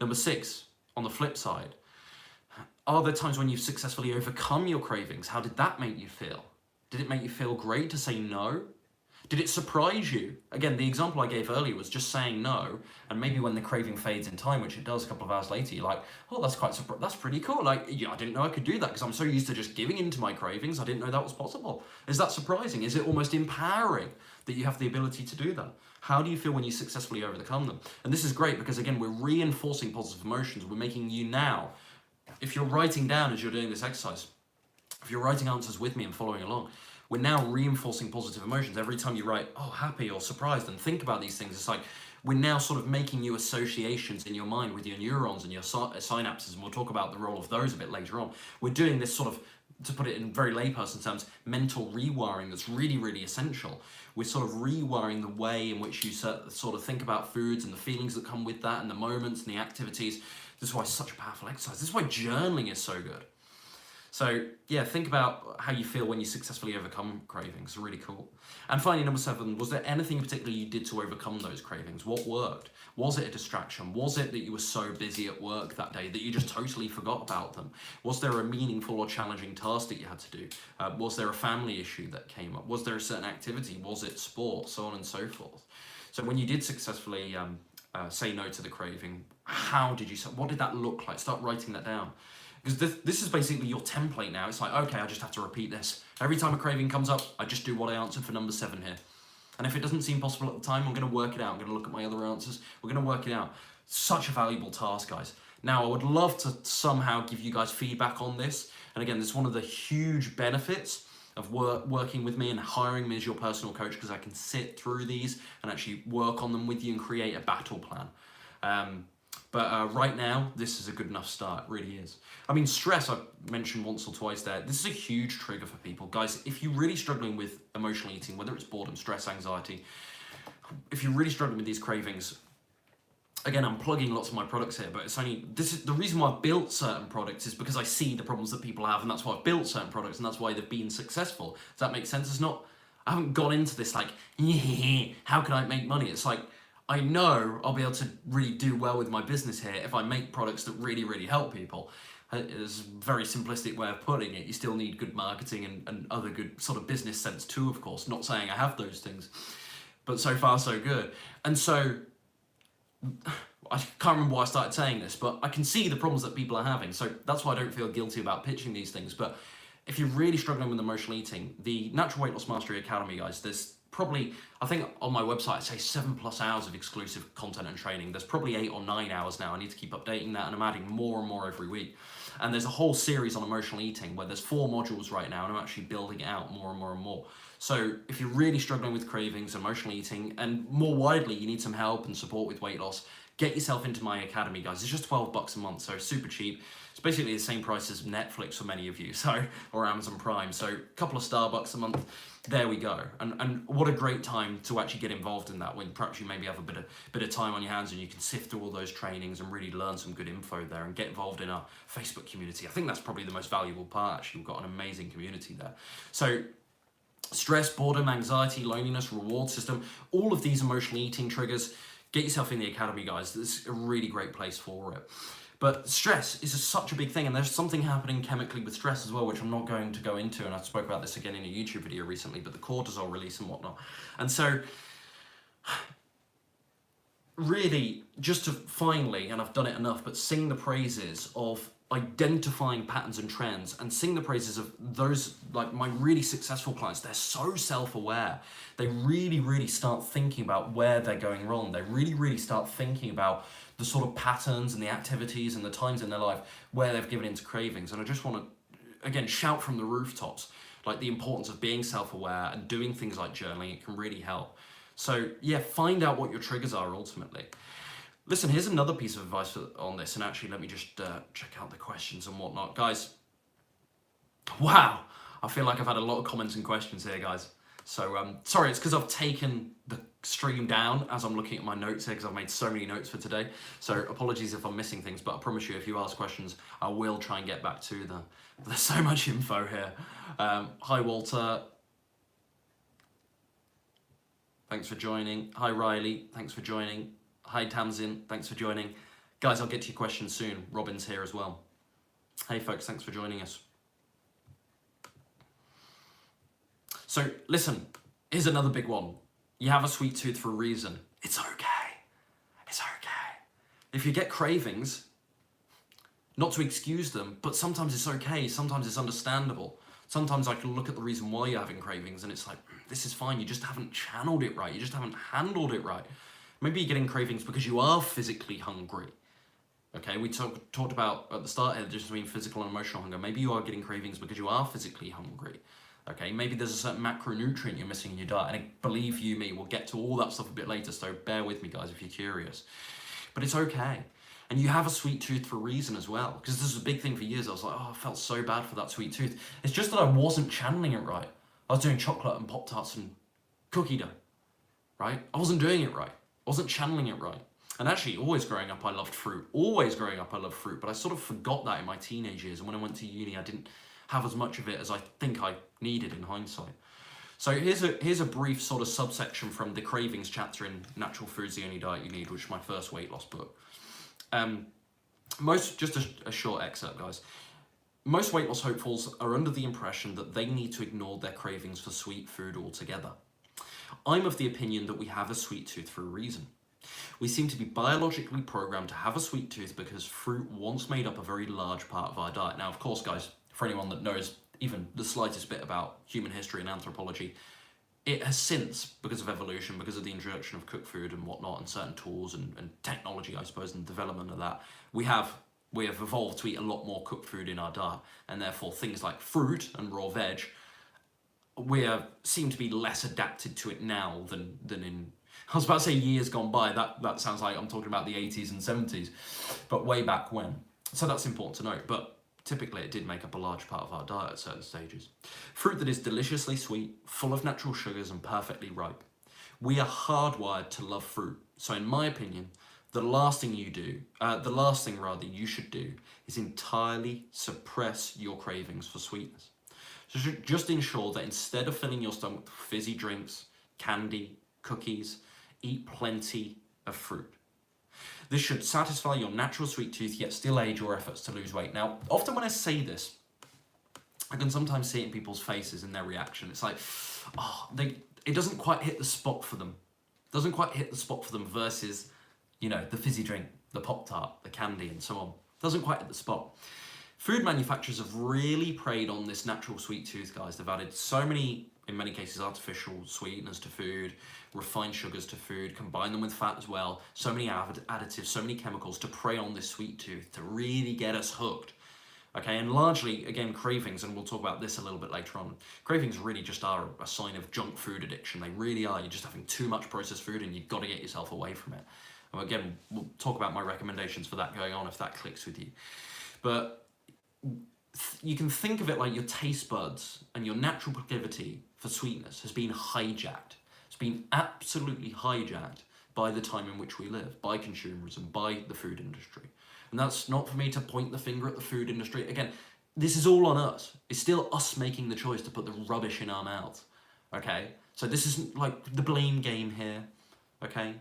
[SPEAKER 1] Number 6, on the flip side, are there times when you've successfully overcome your cravings? How did that make you feel? Did it make you feel great to say no? Did it surprise you? Again, the example I gave earlier was just saying no, and maybe when the craving fades in time, which it does a couple of hours later, you're like, oh, that's pretty cool. Like, yeah, I didn't know I could do that because I'm so used to just giving into my cravings. I didn't know that was possible. Is that surprising? Is it almost empowering that you have the ability to do that? How do you feel when you successfully overcome them? And this is great because, again, we're reinforcing positive emotions. We're making you now, if you're writing down as you're doing this exercise, if you're writing answers with me and following along, we're now reinforcing positive emotions. Every time you write, oh, happy or surprised, and think about these things, it's like we're now sort of making new associations in your mind with your neurons and your synapses, and we'll talk about the role of those a bit later on. We're doing this sort of, to put it in very layperson terms, mental rewiring that's really, really essential. We're sort of rewiring the way in which you sort of think about foods and the feelings that come with that and the moments and the activities. This is why it's such a powerful exercise. This is why journaling is so good. So yeah, think about how you feel when you successfully overcome cravings. It's really cool. And finally, number 7, was there anything in particular you did to overcome those cravings? What worked? Was it a distraction? Was it that you were so busy at work that day that you just totally forgot about them? Was there a meaningful or challenging task that you had to do? Was there a family issue that came up? Was there a certain activity? Was it sport? So on and so forth. So when you did successfully say no to the craving, how did you, what did that look like? Start writing that down. Because this is basically your template now. It's like, okay, I just have to repeat this. Every time a craving comes up, I just do what I answered for number 7 here. And if it doesn't seem possible at the time, I'm going to work it out. I'm going to look at my other answers. We're going to work it out. Such a valuable task, guys. Now, I would love to somehow give you guys feedback on this. And again, this is one of the huge benefits of working with me and hiring me as your personal coach, because I can sit through these and actually work on them with you and create a battle plan. But right now, this is a good enough start. It really is. I mean, stress, I've mentioned once or twice there. This is a huge trigger for people. Guys, if you're really struggling with emotional eating, whether it's boredom, stress, anxiety, if you're really struggling with these cravings, again, I'm plugging lots of my products here, but it's only, this is the reason why I've built certain products is because I see the problems that people have, and that's why I've built certain products, and that's why they've been successful. Does that make sense? It's not, I haven't gone into this like, how can I make money? It's like, I know I'll be able to really do well with my business here if I make products that really, really help people. It's a very simplistic way of putting it. You still need good marketing and other good sort of business sense too, of course. Not saying I have those things, but so far so good. And so, I can't remember why I started saying this, but I can see the problems that people are having. So that's why I don't feel guilty about pitching these things. But if you're really struggling with emotional eating, the Natural Weight Loss Mastery Academy, guys, there's probably, I think on my website, I say 7+ hours of exclusive content and training. There's probably 8 or 9 hours now. I need to keep updating that, and I'm adding more and more every week. And there's a whole series on emotional eating where there's 4 modules right now, and I'm actually building it out more and more and more. So if you're really struggling with cravings, emotional eating, and more widely, you need some help and support with weight loss, get yourself into my academy, guys. It's just $12 a month, so super cheap. It's basically the same price as Netflix for many of you, so, or Amazon Prime. So a couple of Starbucks a month, there we go. And what a great time to actually get involved in that, when perhaps you maybe have a bit of time on your hands and you can sift through all those trainings and really learn some good info there and get involved in our Facebook community. I think that's probably the most valuable part, actually. We've got an amazing community there. So stress, boredom, anxiety, loneliness, reward system, all of these emotional eating triggers, get yourself in the academy, guys. This is a really great place for it. But stress is such a big thing, and there's something happening chemically with stress as well, which I'm not going to go into, and I spoke about this again in a YouTube video recently, but the cortisol release and whatnot. And so, really, just to finally, and I've done it enough, but sing the praises of identifying patterns and trends, and sing the praises of those, like my really successful clients. They're so self-aware. They really, really start thinking about where they're going wrong. They really, really start thinking about the sort of patterns and the activities and the times in their life where they've given into cravings. And I just want to, again, shout from the rooftops, like the importance of being self-aware and doing things like journaling. It can really help. So yeah, find out what your triggers are ultimately. Listen, here's another piece of advice on this, and actually let me just check out the questions and whatnot. Guys, wow, I feel like I've had a lot of comments and questions here, guys. So sorry, it's because I've taken the stream down as I'm looking at my notes here, because I've made so many notes for today. So apologies if I'm missing things, but I promise you, if you ask questions, I will try and get back to them. There's so much info here. Hi, Walter. Thanks for joining. Hi, Riley. Thanks for joining. Hi, Tamsin. Thanks for joining. Guys, I'll get to your questions soon. Robin's here as well. Hey, folks. Thanks for joining us. So, listen. Here's another big one. You have a sweet tooth for a reason. It's okay. It's okay. If you get cravings, not to excuse them, but sometimes it's okay. Sometimes it's understandable. Sometimes I can look at the reason why you're having cravings and it's like, this is fine. You just haven't channeled it right. You just haven't handled it right. Maybe you're getting cravings because you are physically hungry. Okay, we talked about at the start here, just between physical and emotional hunger. Maybe you are getting cravings because you are physically hungry. Okay, maybe there's a certain macronutrient you're missing in your diet. And believe you me, we'll get to all that stuff a bit later, so bear with me, guys, if you're curious. But it's okay. And you have a sweet tooth for a reason as well. Because this is a big thing for years. I was like, oh, I felt so bad for that sweet tooth. It's just that I wasn't channeling it right. I was doing chocolate and Pop-Tarts and cookie dough, right? I wasn't doing it right. I wasn't channeling it right. And actually, always growing up, I loved fruit. Always growing up, I loved fruit. But I sort of forgot that in my teenage years. And when I went to uni, I didn't have as much of it as I think I needed in hindsight. So here's a brief sort of subsection from the Cravings chapter in Natural Food's the Only Diet You Need, which is my first weight loss book. Just a short excerpt, guys. Most weight loss hopefuls are under the impression that they need to ignore their cravings for sweet food altogether. I'm of the opinion that we have a sweet tooth for a reason. We seem to be biologically programmed to have a sweet tooth because fruit once made up a very large part of our diet. Now, of course, guys, for anyone that knows even the slightest bit about human history and anthropology, it has since, because of evolution, because of the introduction of cooked food and whatnot, and certain tools and technology, I suppose, and development of that, we have evolved to eat a lot more cooked food in our diet, and therefore things like fruit and raw veg, seem to be less adapted to it now than in, I was about to say years gone by, that sounds like I'm talking about the 80s and 70s, but way back when. So that's important to note, but typically it did make up a large part of our diet at certain stages. Fruit that is deliciously sweet, full of natural sugars and perfectly ripe. We are hardwired to love fruit, so in my opinion, the last thing you should do is entirely suppress your cravings for sweetness. So just ensure that instead of filling your stomach with fizzy drinks, candy, cookies, eat plenty of fruit. This should satisfy your natural sweet tooth, yet still aid your efforts to lose weight. Now, often when I say this, I can sometimes see it in people's faces and their reaction. It's like, it doesn't quite hit the spot for them. It doesn't quite hit the spot for them versus, the fizzy drink, the Pop-Tart, the candy, and so on. It doesn't quite hit the spot. Food manufacturers have really preyed on this natural sweet tooth, guys. They've added so many, in many cases, artificial sweeteners to food, refined sugars to food, combine them with fat as well, so many additives, so many chemicals to prey on this sweet tooth, to really get us hooked. Okay, and largely, again, cravings, and we'll talk about this a little bit later on, cravings really just are a sign of junk food addiction. They really are. You're just having too much processed food and you've got to get yourself away from it. And again, we'll talk about my recommendations for that going on if that clicks with you. But you can think of it like your taste buds and your natural proclivity for sweetness has been hijacked. It's been absolutely hijacked by the time in which we live, by consumers and by the food industry. And that's not for me to point the finger at the food industry. Again, this is all on us. It's still us making the choice to put the rubbish in our mouths, okay? So this isn't like the blame game here, okay?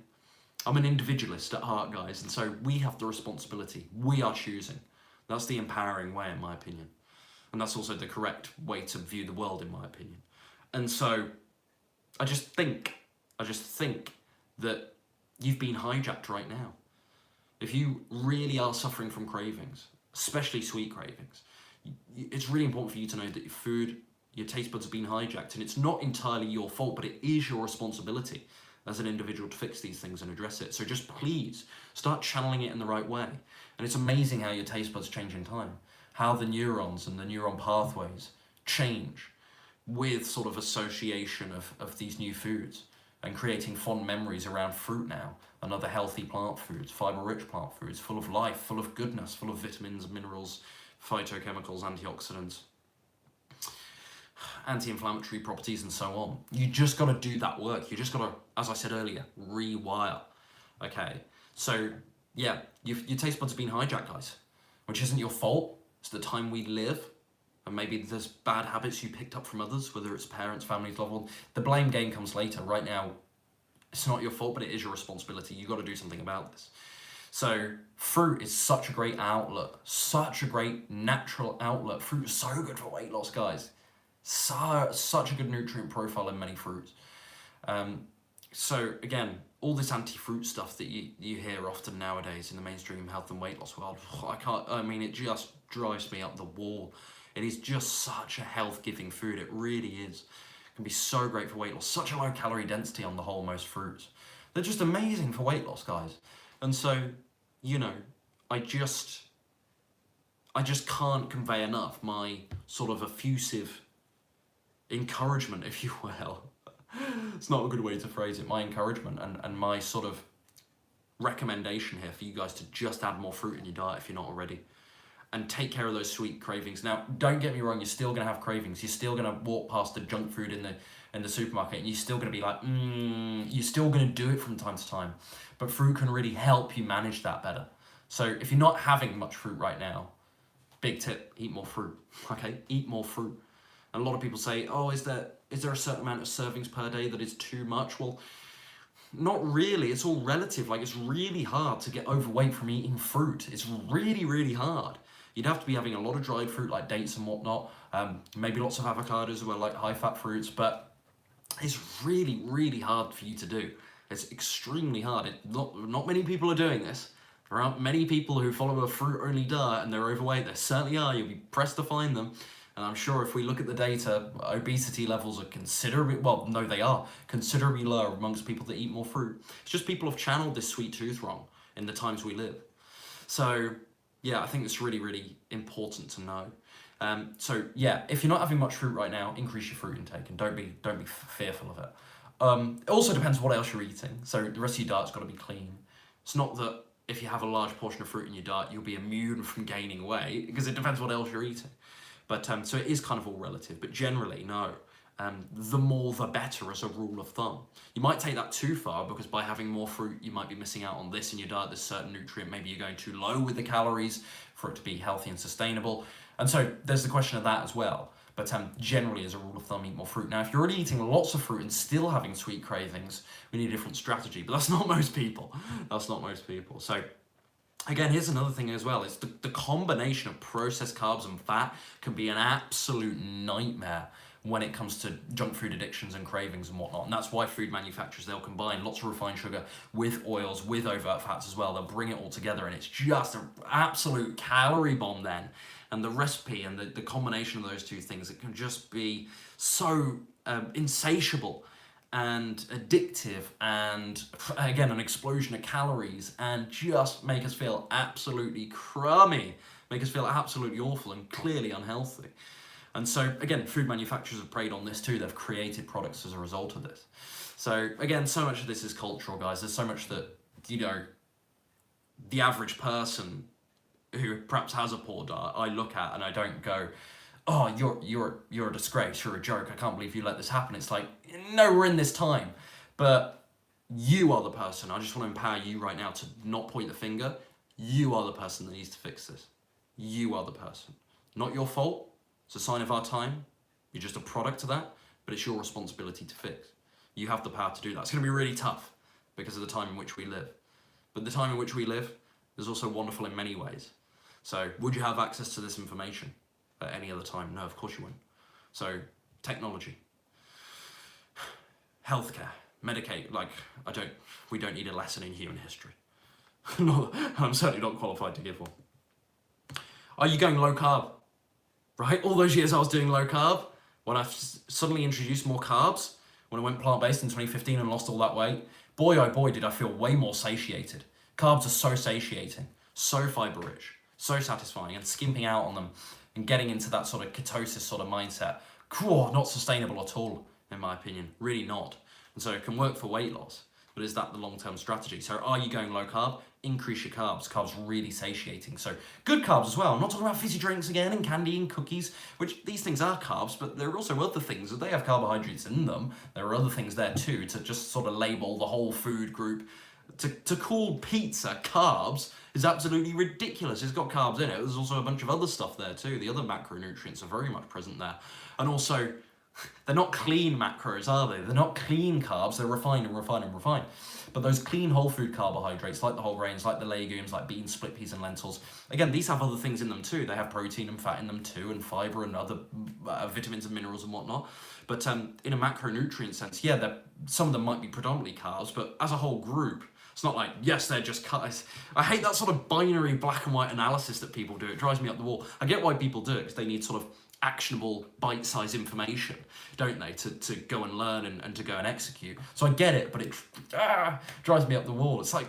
[SPEAKER 1] I'm an individualist at heart, guys, and so we have the responsibility. We are choosing. That's the empowering way, in my opinion. And that's also the correct way to view the world, in my opinion. And so I just think that you've been hijacked right now. If you really are suffering from cravings, especially sweet cravings, it's really important for you to know that your food, your taste buds have been hijacked, and it's not entirely your fault, but it is your responsibility as an individual to fix these things and address it. So just please start channeling it in the right way. And it's amazing how your taste buds change in time, how the neurons and the neuron pathways change with sort of association of these new foods, and creating fond memories around fruit now and other healthy plant foods, fiber-rich plant foods, full of life, full of goodness, full of vitamins, minerals, phytochemicals, antioxidants, anti-inflammatory properties, and so on. You just got to do that work. You just got to, as I said earlier, rewire. Okay, so yeah, your taste buds have been hijacked, guys, which isn't your fault. It's the time we live, and maybe there's bad habits you picked up from others, whether it's parents, families, loved ones. The blame game comes later. Right now, it's not your fault, but it is your responsibility. You got to do something about this. So fruit is such a great outlet, such a great natural outlet. Fruit is so good for weight loss, guys. Such a good nutrient profile in many fruits. So again, all this anti-fruit stuff that you hear often nowadays in the mainstream health and weight loss world, it just drives me up the wall. It is just such a health-giving food. It really is. It can be so great for weight loss. Such a low calorie density on the whole, most fruits. They're just amazing for weight loss, guys. And so, I just can't convey enough my sort of effusive encouragement, if you will. It's not a good way to phrase it. My encouragement and my sort of recommendation here for you guys to just add more fruit in your diet if you're not already. And take care of those sweet cravings. Now, don't get me wrong, you're still gonna have cravings. You're still gonna walk past the junk food in the supermarket and you're still gonna be like, you're still gonna do it from time to time. But fruit can really help you manage that better. So if you're not having much fruit right now, big tip, eat more fruit, okay? Eat more fruit. And a lot of people say, oh, is there is there a certain amount of servings per day that is too much? Well, not really. It's all relative. Like, it's really hard to get overweight from eating fruit. It's really, really hard. You'd have to be having a lot of dried fruit like dates and whatnot. Maybe lots of avocados as well, like high-fat fruits. But it's really, really hard for you to do. It's extremely hard. Not many people are doing this. There aren't many people who follow a fruit-only diet and they're overweight. There certainly are. You'll be pressed to find them. And I'm sure if we look at the data, obesity levels are considerably, well, no, they are considerably lower amongst people that eat more fruit. It's just people have channeled this sweet tooth wrong in the times we live. So, yeah, I think it's really, really important to know. So, yeah, if you're not having much fruit right now, increase your fruit intake and don't be fearful of it. It also depends what else you're eating. So the rest of your diet's got to be clean. It's not that if you have a large portion of fruit in your diet, you'll be immune from gaining weight, because it depends what else you're eating. But so it is kind of all relative, but generally, no. The more the better as a rule of thumb. You might take that too far, because by having more fruit, you might be missing out on this in your diet, this certain nutrient. Maybe you're going too low with the calories for it to be healthy and sustainable. And so there's the question of that as well. But generally, as a rule of thumb, eat more fruit. Now, if you're already eating lots of fruit and still having sweet cravings, we need a different strategy. But that's not most people. That's not most people. So again, here's another thing as well, is the combination of processed carbs and fat can be an absolute nightmare when it comes to junk food addictions and cravings and whatnot. And that's why food manufacturers, they'll combine lots of refined sugar with oils, with overt fats as well. They'll bring it all together, and it's just an absolute calorie bomb then. And the recipe and the combination of those two things, it can just be so insatiable and addictive, and again, an explosion of calories, and just make us feel absolutely crummy, make us feel absolutely awful and clearly unhealthy. And so again, food manufacturers have preyed on this too. They've created products as a result of this. So again, so much of this is cultural, guys. There's so much that, you know, the average person who perhaps has a poor diet, I look at and I don't go, oh, you're a disgrace, you're a joke, I can't believe you let this happen. It's like, no, we're in this time. But you are the person. I just want to empower you right now to not point the finger. You are the person that needs to fix this. You are the person. Not your fault. It's a sign of our time. You're just a product of that, but it's your responsibility to fix. You have the power to do that. It's going to be really tough because of the time in which we live. But the time in which we live is also wonderful in many ways. So would you have access to this information at any other time? No, of course you wouldn't. So technology, healthcare, medicate, like we don't need a lesson in human history. I'm certainly not qualified to give one. Are you going low carb? Right, all those years I was doing low carb, when I suddenly introduced more carbs, when I went plant-based in 2015 and lost all that weight, boy oh boy did I feel way more satiated. Carbs are so satiating, so fiber-rich, so satisfying, and skimping out on them and getting into that sort of ketosis sort of mindset, not sustainable at all, in my opinion, really not. And so it can work for weight loss, but is that the long-term strategy? So are you going low carb? Increase your carbs. Carbs really satiating. So good carbs as well. I'm not talking about fizzy drinks again and candy and cookies, which these things are carbs, but there are also other things that they have carbohydrates in them. There are other things there too, to just sort of label the whole food group. To call pizza carbs is absolutely ridiculous. It's got carbs in it. There's also a bunch of other stuff there too. The other macronutrients are very much present there. And also, they're not clean macros, are they? They're not clean carbs. They're refined and refined and refined. But those clean whole food carbohydrates, like the whole grains, like the legumes, like beans, split peas, and lentils, again, these have other things in them too. They have protein and fat in them too, and fiber and other vitamins and minerals and whatnot. But in a macronutrient sense, yeah, some of them might be predominantly carbs, but as a whole group, it's not like, yes, they're just carbs. I hate that sort of binary black and white analysis that people do. It drives me up the wall. I get why people do it, because they need sort of actionable bite-sized information, don't they, to go and learn and to go and execute. So I get it, but it drives me up the wall. It's like,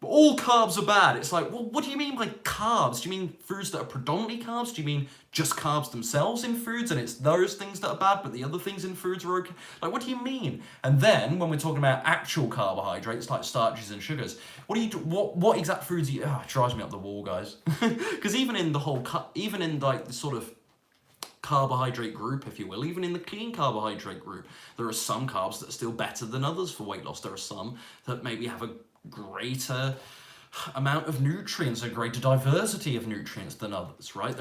[SPEAKER 1] all carbs are bad. It's like, well, what do you mean by carbs? Do you mean foods that are predominantly carbs? Do you mean just carbs themselves in foods and it's those things that are bad, but the other things in foods are okay? Like, what do you mean? And then when we're talking about actual carbohydrates like starches and sugars, what exact foods it drives me up the wall, guys. Because even in like the sort of carbohydrate group, if you will, even in the clean carbohydrate group, there are some carbs that are still better than others for weight loss. There are some that maybe have a greater amount of nutrients, a greater diversity of nutrients than others, right?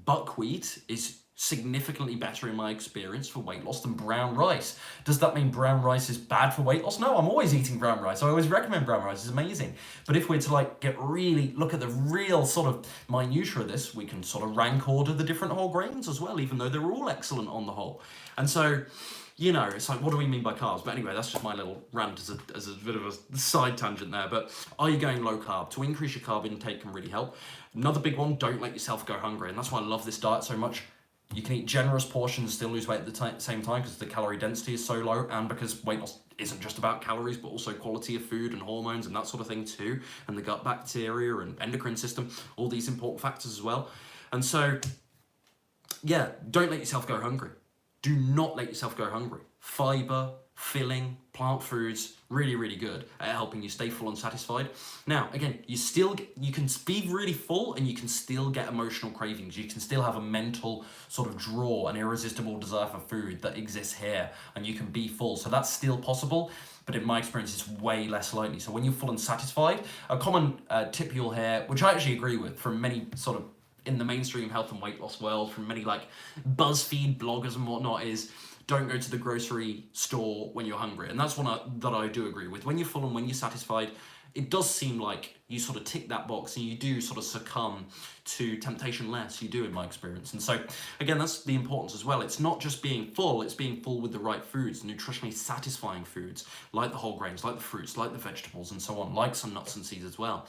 [SPEAKER 1] Buckwheat is significantly better in my experience for weight loss than brown rice. Does that mean brown rice is bad for weight loss? No, I'm always eating brown rice. I always recommend brown rice. It's amazing. But if we're to like look at the real sort of minutiae of this, we can sort of rank order the different whole grains as well, even though they're all excellent on the whole. And so, you know, it's like, what do we mean by carbs? But anyway, that's just my little rant as a bit of a side tangent there. But are you going low carb? To increase your carb intake can really help. Another big one, don't let yourself go hungry. And that's why I love this diet so much. You can eat generous portions and still lose weight at the same time because the calorie density is so low, and because weight loss isn't just about calories, but also quality of food and hormones and that sort of thing too, and the gut bacteria and endocrine system, all these important factors as well. And so, yeah, don't let yourself go hungry. Do not let yourself go hungry. Fiber, filling, plant foods, really, really good at helping you stay full and satisfied. Now, again, you can be really full and you can still get emotional cravings. You can still have a mental sort of draw, an irresistible desire for food that exists here, and you can be full. So that's still possible, but in my experience, it's way less likely. So when you're full and satisfied, a common tip you'll hear, which I actually agree with from many sort of in the mainstream health and weight loss world, from many like BuzzFeed bloggers and whatnot, is don't go to the grocery store when you're hungry. And that's one that I do agree with. When you're full and when you're satisfied, it does seem like you sort of tick that box and you do sort of succumb to temptation less. You do, in my experience. And so, again, that's the importance as well. It's not just being full, it's being full with the right foods, nutritionally satisfying foods, like the whole grains, like the fruits, like the vegetables, and so on, like some nuts and seeds as well.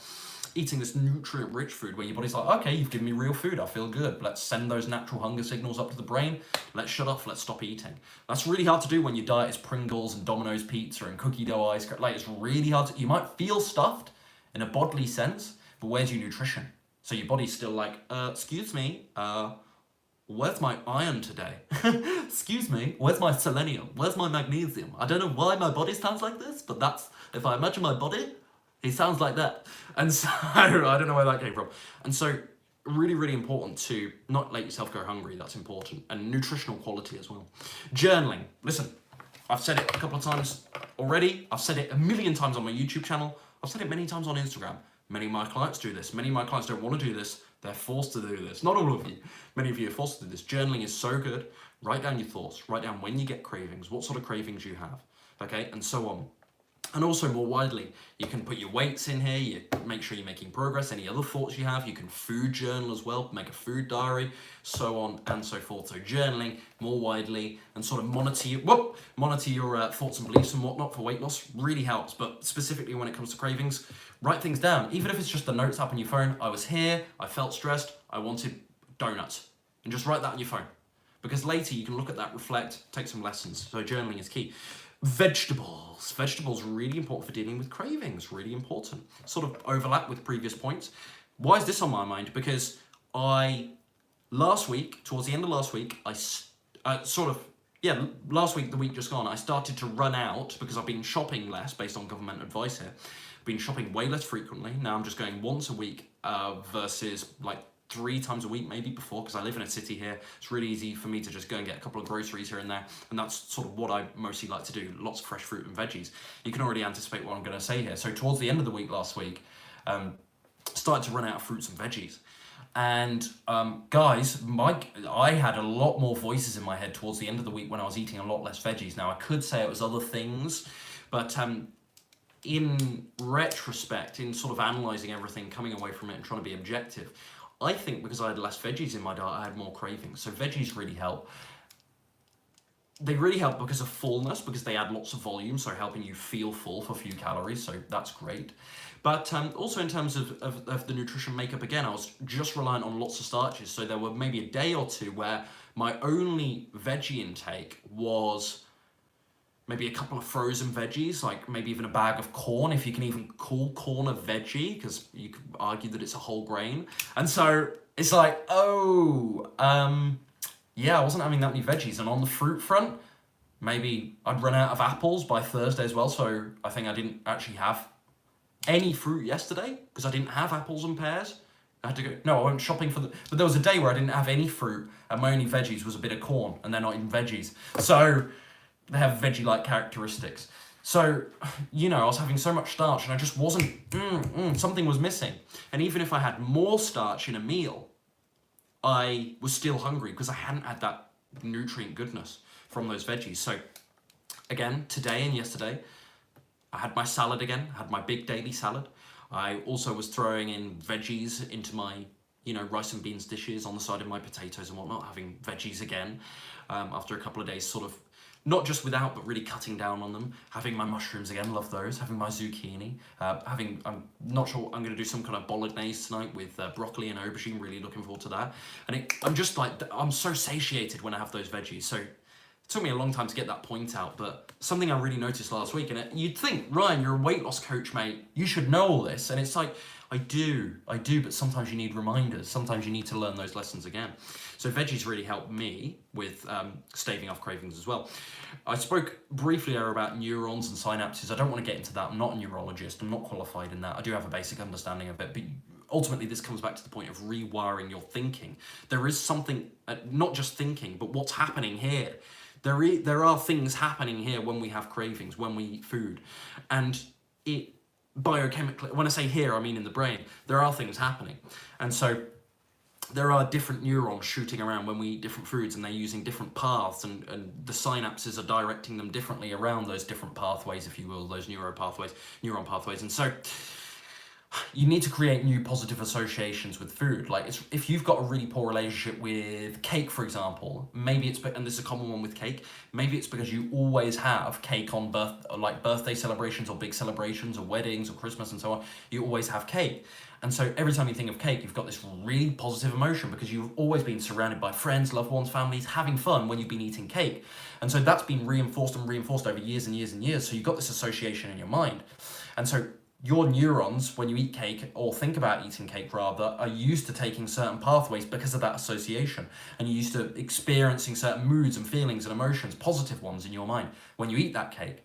[SPEAKER 1] Eating this nutrient-rich food where your body's like, okay, you've given me real food, I feel good. Let's send those natural hunger signals up to the brain. Let's shut off, let's stop eating. That's really hard to do when your diet is Pringles and Domino's pizza and cookie dough ice cream. Like, it's really hard to, you might feel stuffed in a bodily sense, but where's your nutrition? So your body's still like, excuse me, where's my iron today? Excuse me, where's my selenium? Where's my magnesium? I don't know why my body sounds like this, but that's, if I imagine my body, he sounds like that. And so, I don't know where that came from. And so, really, really important to not let yourself go hungry. That's important. And nutritional quality as well. Journaling. Listen, I've said it a couple of times already. I've said it a million times on my YouTube channel. I've said it many times on Instagram. Many of my clients do this. Many of my clients don't want to do this. They're forced to do this. Not all of you. Many of you are forced to do this. Journaling is so good. Write down your thoughts. Write down when you get cravings, what sort of cravings you have, okay, and so on. And also, more widely, you can put your weights in here, you make sure you're making progress, any other thoughts you have, you can food journal as well, make a food diary, so on and so forth. So journaling more widely and sort of monitor your thoughts and beliefs and whatnot for weight loss really helps. But specifically when it comes to cravings, write things down. Even if it's just the notes app on your phone, I was here, I felt stressed, I wanted donuts. And just write that on your phone. Because later you can look at that, reflect, take some lessons. So journaling is key. Vegetables. Vegetables are really important for dealing with cravings, really important. Sort of overlap with previous points. Why is this on my mind? Because last week, towards the end of last week, last week, the week just gone, I started to run out because I've been shopping less based on government advice here. I've been shopping way less frequently. Now I'm just going once a week versus like 3 times a week maybe before, because I live in a city here. It's really easy for me to just go and get a couple of groceries here and there, and that's sort of what I mostly like to do, lots of fresh fruit and veggies. You can already anticipate what I'm going to say here. So towards the end of the week last week, started to run out of fruits and veggies. And guys, I had a lot more voices in my head towards the end of the week when I was eating a lot less veggies. Now I could say it was other things, but in retrospect, in sort of analysing everything, coming away from it and trying to be objective, I think because I had less veggies in my diet, I had more cravings. So veggies really help. They really help because of fullness, because they add lots of volume, so helping you feel full for few calories, so that's great. But also in terms of the nutrition makeup, again, I was just reliant on lots of starches, so there were maybe a day or two where my only veggie intake was maybe a couple of frozen veggies, like maybe even a bag of corn, if you can even call corn a veggie, because you could argue that it's a whole grain. And so it's like, yeah, I wasn't having that many veggies. And on the fruit front, maybe I'd run out of apples by Thursday as well. So I think I didn't actually have any fruit yesterday because I didn't have apples and pears. I had to go, no, I went shopping but there was a day where I didn't have any fruit and my only veggies was a bit of corn, and they're not even veggies. So they have veggie-like characteristics. So, you know, I was having so much starch and I just wasn't, something was missing. And even if I had more starch in a meal, I was still hungry because I hadn't had that nutrient goodness from those veggies. So again, today and yesterday, I had my salad again, had my big daily salad. I also was throwing in veggies into my, rice and beans dishes on the side of my potatoes and whatnot, having veggies again after a couple of days, sort of not just without, but really cutting down on them. Having my mushrooms again, love those. Having my zucchini. I'm not sure, I'm going to do some kind of bolognese tonight with broccoli and aubergine. Really looking forward to that. And I'm just like, I'm so satiated when I have those veggies. So it took me a long time to get that point out, but something I really noticed last week, and you'd think, Ryan, you're a weight loss coach, mate. You should know all this. And it's like, I do, but sometimes you need reminders. Sometimes you need to learn those lessons again. So veggies really helped me with staving off cravings as well. I spoke briefly there about neurons and synapses. I don't want to get into that. I'm not a neurologist. I'm not qualified in that. I do have a basic understanding of it, but ultimately this comes back to the point of rewiring your thinking. There is something, not just thinking, but what's happening here. There are things happening here when we have cravings, when we eat food. And it biochemically, when I say here, I mean in the brain, there are things happening. And so there are different neurons shooting around when we eat different foods, and they're using different paths, and the synapses are directing them differently around those different pathways, if you will, those neuron pathways. And so you need to create new positive associations with food. Like if you've got a really poor relationship with cake, for example, maybe it's, and this is a common one with cake, maybe it's because you always have cake on birthday celebrations or big celebrations or weddings or Christmas and so on. You always have cake. And so every time you think of cake, you've got this really positive emotion because you've always been surrounded by friends, loved ones, families, having fun when you've been eating cake. And so that's been reinforced over years and years and years. So you've got this association in your mind. And so your neurons, when you eat cake or think about eating cake rather, are used to taking certain pathways because of that association. And you're used to experiencing certain moods and feelings and emotions, positive ones in your mind when you eat that cake.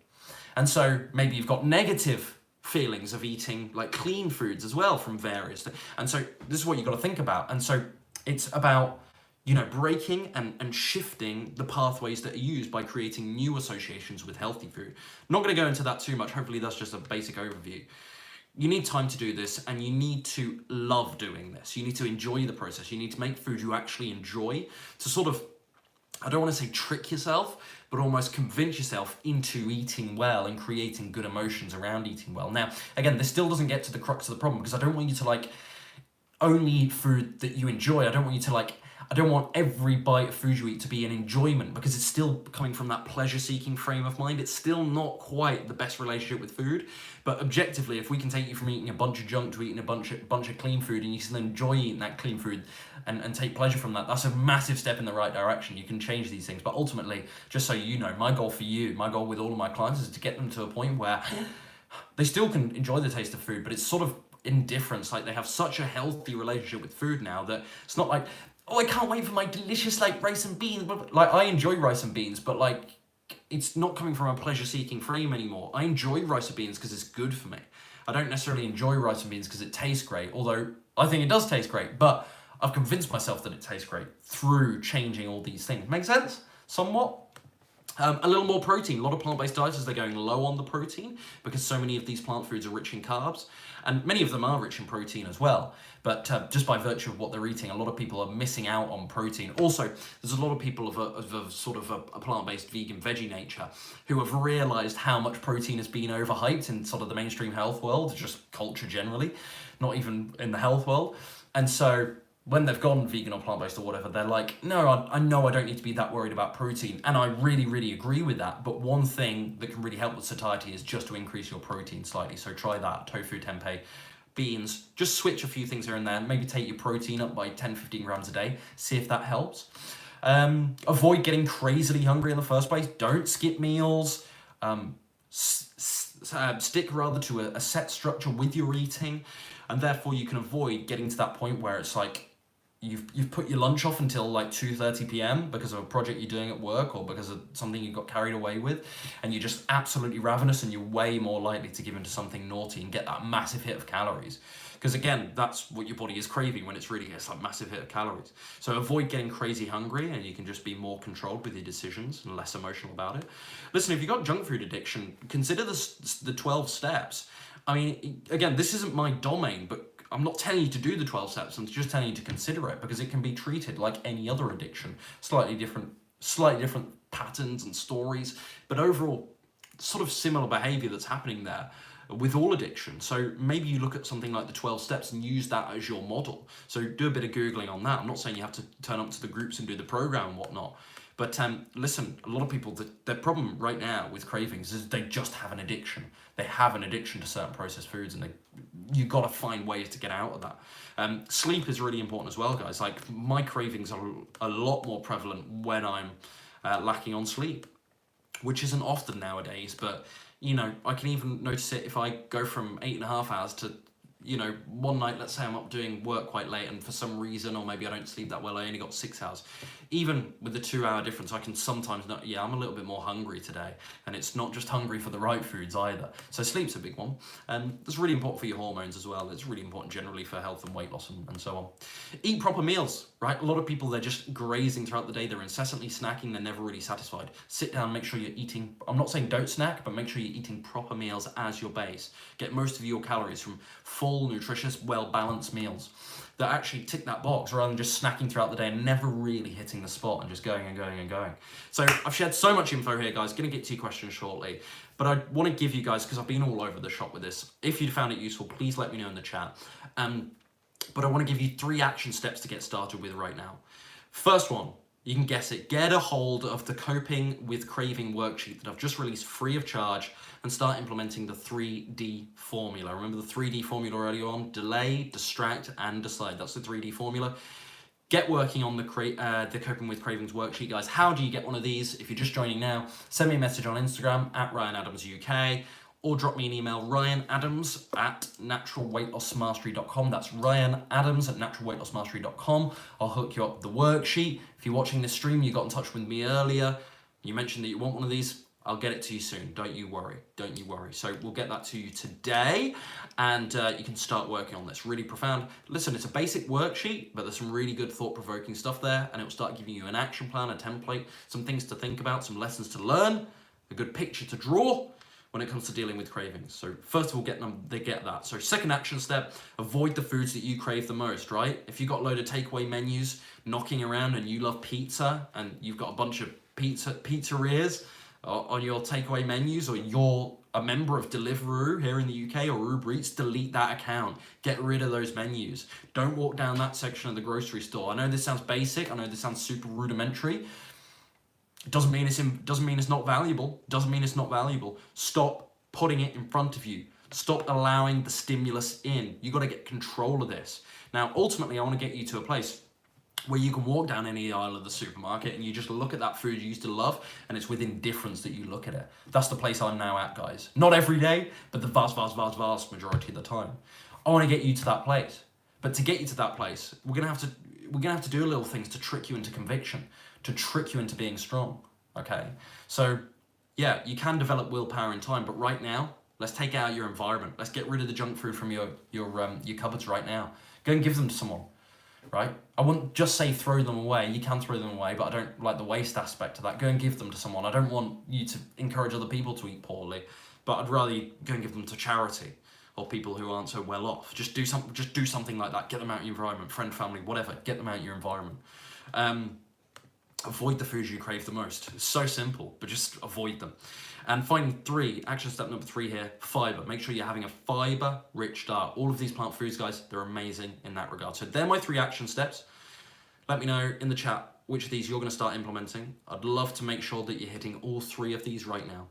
[SPEAKER 1] And so maybe you've got negative feelings of eating like clean foods as well from various things. And so this is what you've got to think about. And so it's about, breaking and shifting the pathways that are used by creating new associations with healthy food. Not going to go into that too much. Hopefully that's just a basic overview. You need time to do this, and you need to love doing this. You need to enjoy the process. You need to make food you actually enjoy to sort of, I don't want to say trick yourself, but almost convince yourself into eating well and creating good emotions around eating well. Now, again, this still doesn't get to the crux of the problem, because I don't want you to only eat food that you enjoy. I don't want you to I don't want every bite of food you eat to be an enjoyment, because it's still coming from that pleasure-seeking frame of mind. It's still not quite the best relationship with food. But objectively, if we can take you from eating a bunch of junk to eating a bunch of clean food, and you still enjoy eating that clean food and take pleasure from that, that's a massive step in the right direction. You can change these things. But ultimately, just so you know, my goal with all of my clients is to get them to a point where they still can enjoy the taste of food, but it's sort of indifference. Like, they have such a healthy relationship with food now that it's not like, oh, I can't wait for my delicious rice and beans. I enjoy rice and beans, but it's not coming from a pleasure-seeking frame anymore. I enjoy rice and beans because it's good for me. I don't necessarily enjoy rice and beans because it tastes great, although I think it does taste great, but I've convinced myself that it tastes great through changing all these things. Make sense? Somewhat? A little more protein. A lot of plant-based dieters, they're going low on the protein because so many of these plant foods are rich in carbs, and many of them are rich in protein as well. But just by virtue of what they're eating, a lot of people are missing out on protein. Also, there's a lot of people of a plant-based vegan veggie nature who have realized how much protein has been overhyped in sort of the mainstream health world, just culture generally, not even in the health world. And so when they've gone vegan or plant-based or whatever, they're like, no, I know I don't need to be that worried about protein. And I really, really agree with that. But one thing that can really help with satiety is just to increase your protein slightly. So try that, tofu, tempeh, beans. Just switch a few things here and there. Maybe take your protein up by 10, 15 grams a day. See if that helps. Avoid getting crazily hungry in the first place. Don't skip meals. Stick rather to a set structure with your eating. And therefore you can avoid getting to that point where it's like, You've put your lunch off until 2:30 p.m. because of a project you're doing at work or because of something you got carried away with, and you're just absolutely ravenous, and you're way more likely to give into something naughty and get that massive hit of calories. Because again, that's what your body is craving when it's like massive hit of calories. So avoid getting crazy hungry, and you can just be more controlled with your decisions and less emotional about it. Listen, if you've got junk food addiction, consider the 12 steps. I mean, again, this isn't my domain, but I'm not telling you to do the 12 steps, I'm just telling you to consider it, because it can be treated like any other addiction. Slightly different patterns and stories, but overall, sort of similar behavior that's happening there with all addiction. So maybe you look at something like the 12 steps and use that as your model. So do a bit of Googling on that. I'm not saying you have to turn up to the groups and do the program and whatnot. But listen, a lot of people, their problem right now with cravings is they just have an addiction. They have an addiction to certain processed foods, and you've got to find ways to get out of that. Sleep is really important as well, guys. Like, my cravings are a lot more prevalent when I'm lacking on sleep, which isn't often nowadays, but you know, I can even notice it if I go from 8.5 hours to, you know, one night, let's say I'm up doing work quite late and for some reason, or maybe I don't sleep that well, I only got 6 hours. Even with the 2-hour difference, I can sometimes know, yeah, I'm a little bit more hungry today. And it's not just hungry for the right foods either. So sleep's a big one. It's really important for your hormones as well. It's really important generally for health and weight loss and so on. Eat proper meals, right? A lot of people, they're just grazing throughout the day. They're incessantly snacking. They're never really satisfied. Sit down, make sure you're eating, I'm not saying don't snack, but make sure you're eating proper meals as your base. Get most of your calories from full, nutritious, well-balanced meals that actually tick that box, rather than just snacking throughout the day and never really hitting the spot and just going and going and going. So I've shared so much info here, guys. Going to get to your questions shortly, but I want to give you guys, because I've been all over the shop with this, if you found it useful, please let me know in the chat. But I want to give you 3 action steps to get started with right now. First one, you can guess it, get a hold of the Coping with Craving worksheet that I've just released free of charge, and start implementing the 3D formula. Remember the 3D formula earlier on? Delay, distract, and decide. That's the 3D formula. Get working on the Coping with Cravings worksheet, guys. How do you get one of these? If you're just joining now, send me a message on Instagram at RyanAdamsUK, or drop me an email, ryanadams@naturalweightlossmastery.com. That's ryanadams@naturalweightlossmastery.com. I'll hook you up with the worksheet. If you're watching this stream, you got in touch with me earlier, you mentioned that you want one of these, I'll get it to you soon. Don't you worry. Don't you worry. So we'll get that to you today, and you can start working on this. Really profound. Listen, it's a basic worksheet, but there's some really good thought-provoking stuff there, and it will start giving you an action plan, a template, some things to think about, some lessons to learn, a good picture to draw when it comes to dealing with cravings. So first of all, get that. So second action step, avoid the foods that you crave the most, right? If you've got a load of takeaway menus knocking around and you love pizza, and you've got a bunch of pizzerias on your takeaway menus, or you're a member of Deliveroo here in the UK or Uber Eats, delete that account. Get rid of those menus. Don't walk down that section of the grocery store. I know this sounds basic. I know this sounds super rudimentary. It doesn't mean it's not valuable. Doesn't mean it's not valuable. Stop putting it in front of you. Stop allowing the stimulus in. You got to get control of this. Now, ultimately, I want to get you to a place where you can walk down any aisle of the supermarket and you just look at that food you used to love, and it's with indifference that you look at it. That's the place I'm now at, guys. Not every day, but the vast majority of the time. I want to get you to that place. But to get you to that place, we're gonna have to do little things to trick you into conviction, to trick you into being strong. Okay? So yeah, you can develop willpower in time, but right now, let's take out your environment. Let's get rid of the junk food from your cupboards right now. Go and give them to someone. Right? I wouldn't just say throw them away. You can throw them away, but I don't like the waste aspect of that. Go and give them to someone. I don't want you to encourage other people to eat poorly, but I'd rather you go and give them to charity or people who aren't so well off. Just do something like that. Get them out of your environment, friend, family, whatever. Get them out of your environment. Avoid the foods you crave the most. It's so simple, but just avoid them. And finally, action step number 3 here, fiber. Make sure you're having a fiber-rich diet. All of these plant foods, guys, they're amazing in that regard. So they're my 3 action steps. Let me know in the chat which of these you're going to start implementing. I'd love to make sure that you're hitting all 3 of these right now.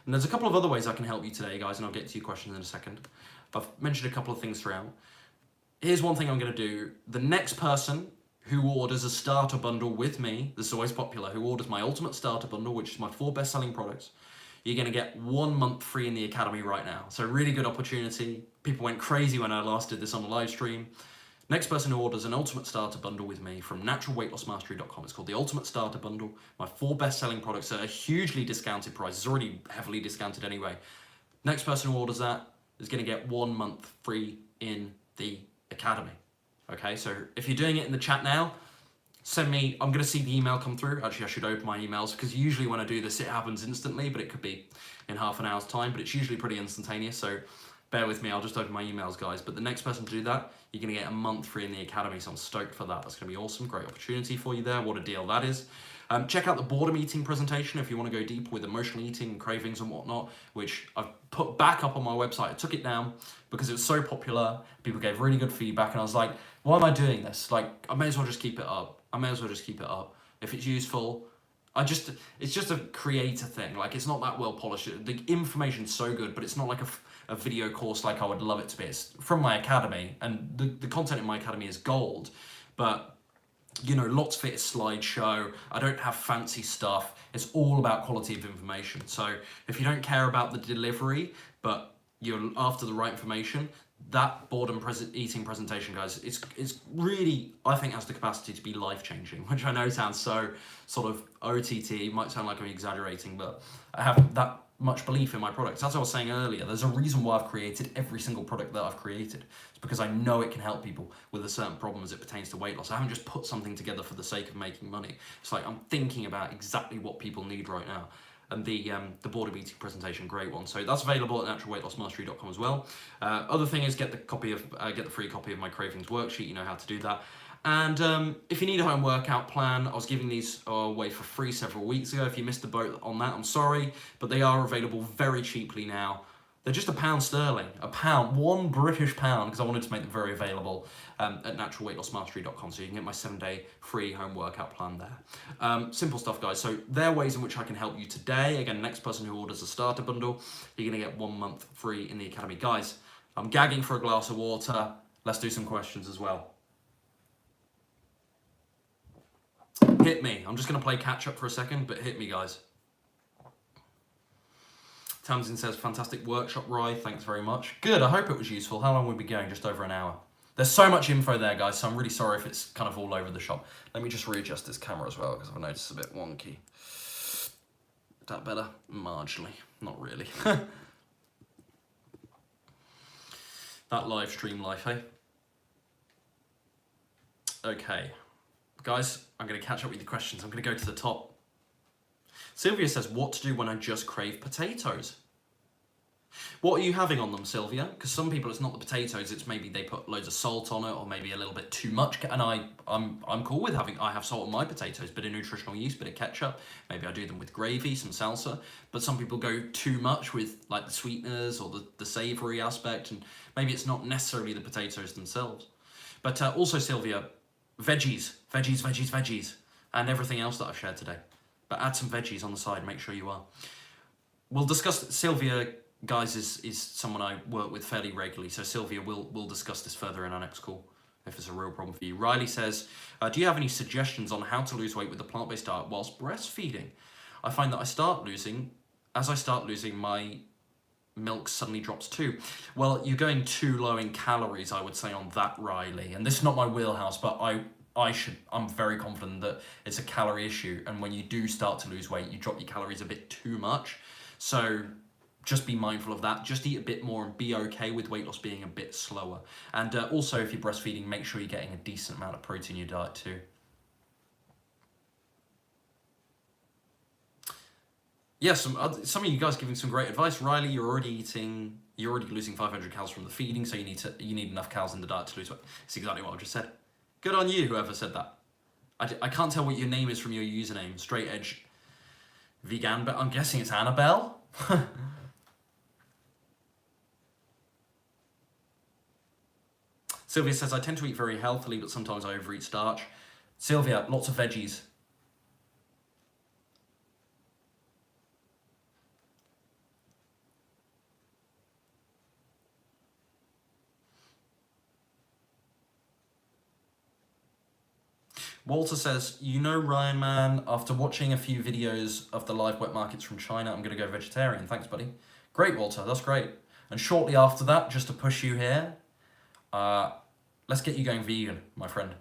[SPEAKER 1] And there's a couple of other ways I can help you today, guys, and I'll get to your questions in a second. I've mentioned a couple of things throughout. Here's one thing I'm going to do. The next person who orders a starter bundle with me, this is always popular, who orders my ultimate starter bundle, which is my 4 best-selling products, you're going to get 1 month free in the academy right now. So really good opportunity. People went crazy when I last did this on the live stream. Next person who orders an ultimate starter bundle with me from naturalweightlossmastery.com. It's called the Ultimate Starter Bundle. My 4 best-selling products at a hugely discounted price. It's already heavily discounted anyway. Next person who orders that is going to get 1 month free in the academy. Okay, so if you're doing it in the chat now, send me, I'm going to see the email come through. Actually, I should open my emails, because usually when I do this, it happens instantly, but it could be in half an hour's time, but it's usually pretty instantaneous. So bear with me, I'll just open my emails, guys. But the next person to do that, you're going to get a month free in the academy, so I'm stoked for that. That's going to be awesome. Great opportunity for you there. What a deal that is. Check out the boredom eating presentation if you want to go deep with emotional eating and cravings and whatnot, which I've put back up on my website. I took it down because it was so popular. People gave really good feedback, and I was like, why am I doing this? Like, I may as well just keep it up. If it's useful, it's just a creator thing. Like, it's not that well polished. The information's so good, but it's not like a video course like I would love it to be. It's from my academy, and the content in my academy is gold, but you know, lots of it is slideshow. I don't have fancy stuff. It's all about quality of information. So if you don't care about the delivery, but you're after the right information, that boredom eating presentation, guys, it's really, I think, has the capacity to be life-changing, which I know sounds so sort of OTT, might sound like I'm exaggerating, but I have that much belief in my products. As I was saying earlier, there's a reason why I've created every single product that I've created. It's because I know it can help people with a certain problem as it pertains to weight loss. I haven't just put something together for the sake of making money. It's like I'm thinking about exactly what people need right now. And the boredom eating presentation, great one. So that's available at naturalweightlossmastery.com as well. Other thing is get the free copy of my Cravings worksheet. You know how to do that. And if you need a home workout plan, I was giving these away for free several weeks ago. If you missed the boat on that, I'm sorry, but they are available very cheaply now. They're just £1 £1 British pound, because I wanted to make them very available at naturalweightlossmastery.com, so you can get my 7-day free home workout plan there. Simple stuff, guys. So there are ways in which I can help you today. Again, next person who orders a starter bundle, you're going to get 1 month free in the academy. Guys, I'm gagging for a glass of water. Let's do some questions as well. Hit me. I'm just going to play catch up for a second, but hit me, guys. Tamsin says, fantastic workshop, Rye. Thanks very much. Good. I hope it was useful. How long will we be going? Just over an hour. There's so much info there, guys, so I'm really sorry if it's kind of all over the shop. Let me just readjust this camera as well, because I've noticed it's a bit wonky. Is that better? Marginally. Not really. That live stream life, hey? Okay. Guys, I'm going to catch up with your questions. I'm going to go to the top. Sylvia says, what to do when I just crave potatoes? What are you having on them, Sylvia? Because some people, it's not the potatoes, it's maybe they put loads of salt on it, or maybe a little bit too much. And I'm cool with I have salt on my potatoes, bit of nutritional yeast, bit of ketchup. Maybe I do them with gravy, some salsa. But some people go too much with like the sweeteners or the savory aspect, and maybe it's not necessarily the potatoes themselves. But also, Sylvia, veggies, and everything else that I've shared today. But add some veggies on the side, make sure you are. We'll discuss, Sylvia, guys, is someone I work with fairly regularly, so Sylvia, we'll discuss this further in our next call, if it's a real problem for you. Riley says, do you have any suggestions on how to lose weight with a plant-based diet whilst breastfeeding? I find that as I start losing, my milk suddenly drops too. Well, you're going too low in calories, I would say, on that, Riley. And this is not my wheelhouse, but I'm very confident that it's a calorie issue. And when you do start to lose weight, you drop your calories a bit too much. So just be mindful of that. Just eat a bit more and be okay with weight loss being a bit slower. And also, if you're breastfeeding, make sure you're getting a decent amount of protein in your diet too. Yeah, some of you guys giving some great advice. Riley, you're already losing 500 calories from the feeding, so you need enough calories in the diet to lose weight. That's exactly what I just said. Good on you, whoever said that. I can't tell what your name is from your username. Straight edge vegan, but I'm guessing it's Annabelle. Sylvia says, I tend to eat very healthily, but sometimes I overeat starch. Sylvia, lots of veggies. Walter says, you know, Ryan, man, after watching a few videos of the live wet markets from China, I'm going to go vegetarian. Thanks, buddy. Great, Walter. That's great. And shortly after that, just to push you here, let's get you going vegan, my friend.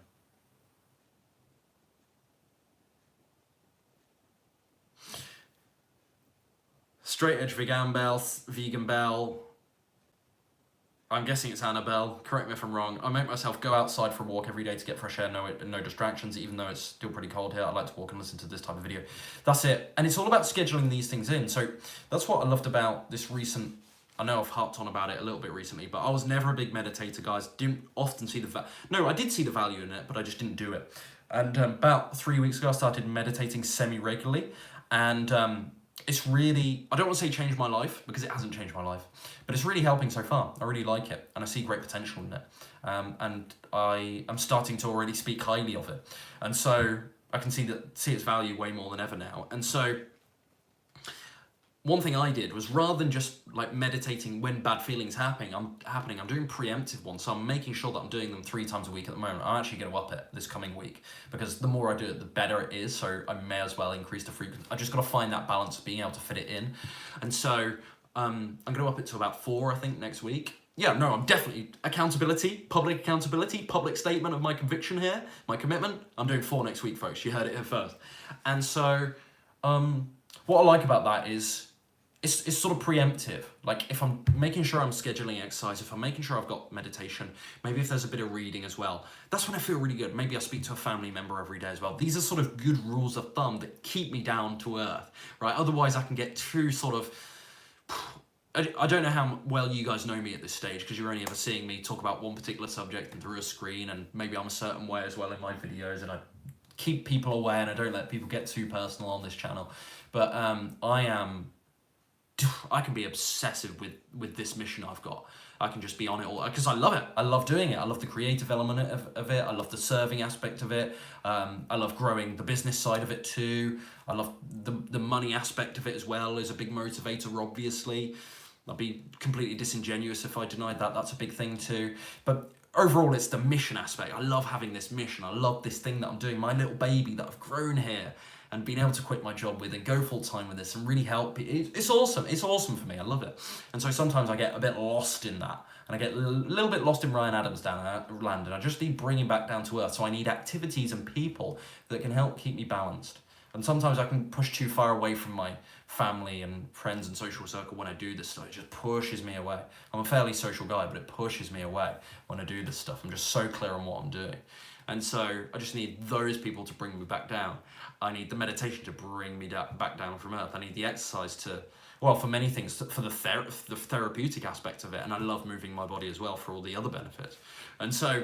[SPEAKER 1] Straight edge vegan bell. I'm guessing it's Annabelle. Correct me if I'm wrong. I make myself go outside for a walk every day to get fresh air, no distractions, even though it's still pretty cold here. I like to walk and listen to this type of video. That's it. And it's all about scheduling these things in. So that's what I loved about this recent I know I've harped on about it a little bit recently, but I was never a big meditator, guys. Didn't often see no, I did see the value in it, but I just didn't do it. And about 3 weeks ago, I started meditating semi-regularly, and it's really, I don't want to say changed my life, because it hasn't changed my life, but it's really helping so far. I really like it, and I see great potential in it. And I am starting to already speak highly of it. And so I can see its value way more than ever now. And so one thing I did was, rather than just like meditating when bad feelings happening, I'm doing preemptive ones. So I'm making sure that I'm doing them 3 times a week at the moment. I'm actually going to up it this coming week, because the more I do it, the better it is. So I may as well increase the frequency. I just got to find that balance of being able to fit it in. And so I'm going to up it to about 4, I think, next week. Yeah, no, I'm definitely public accountability, public statement of my conviction here, my commitment. I'm doing 4 next week, folks. You heard it here first. And so what I like about that is, it's sort of preemptive. Like, if I'm making sure I'm scheduling exercise, if I'm making sure I've got meditation, maybe if there's a bit of reading as well, that's when I feel really good. Maybe I speak to a family member every day as well. These are sort of good rules of thumb that keep me down to earth, right? Otherwise, I can get too sort of, I don't know how well you guys know me at this stage, because you're only ever seeing me talk about one particular subject and through a screen, and maybe I'm a certain way as well in my videos, and I keep people away and I don't let people get too personal on this channel. But I can be obsessive with this mission I've got. I can just be on it all, because I love it. I love doing it. I love the creative element of it. I love the serving aspect of it. I love growing the business side of it too. I love the money aspect of it as well. Is a big motivator, obviously. I'd be completely disingenuous if I denied that. That's a big thing too. But overall, it's the mission aspect. I love having this mission. I love this thing that I'm doing, my little baby that I've grown here, and being able to quit my job with and go full time with this and really help. It's awesome. It's awesome for me. I love it. And so sometimes I get a bit lost in that, and I get a little bit lost in Ryan Adams land, and I just need bringing back down to earth. So I need activities and people that can help keep me balanced. And sometimes I can push too far away from my family and friends and social circle when I do this stuff. It just pushes me away. I'm a fairly social guy, but it pushes me away when I do this stuff. I'm just so clear on what I'm doing. And so I just need those people to bring me back down. I need the meditation to bring me back down from earth. I need the exercise to, well, for many things, for the therapeutic aspect of it. And I love moving my body as well for all the other benefits. And so,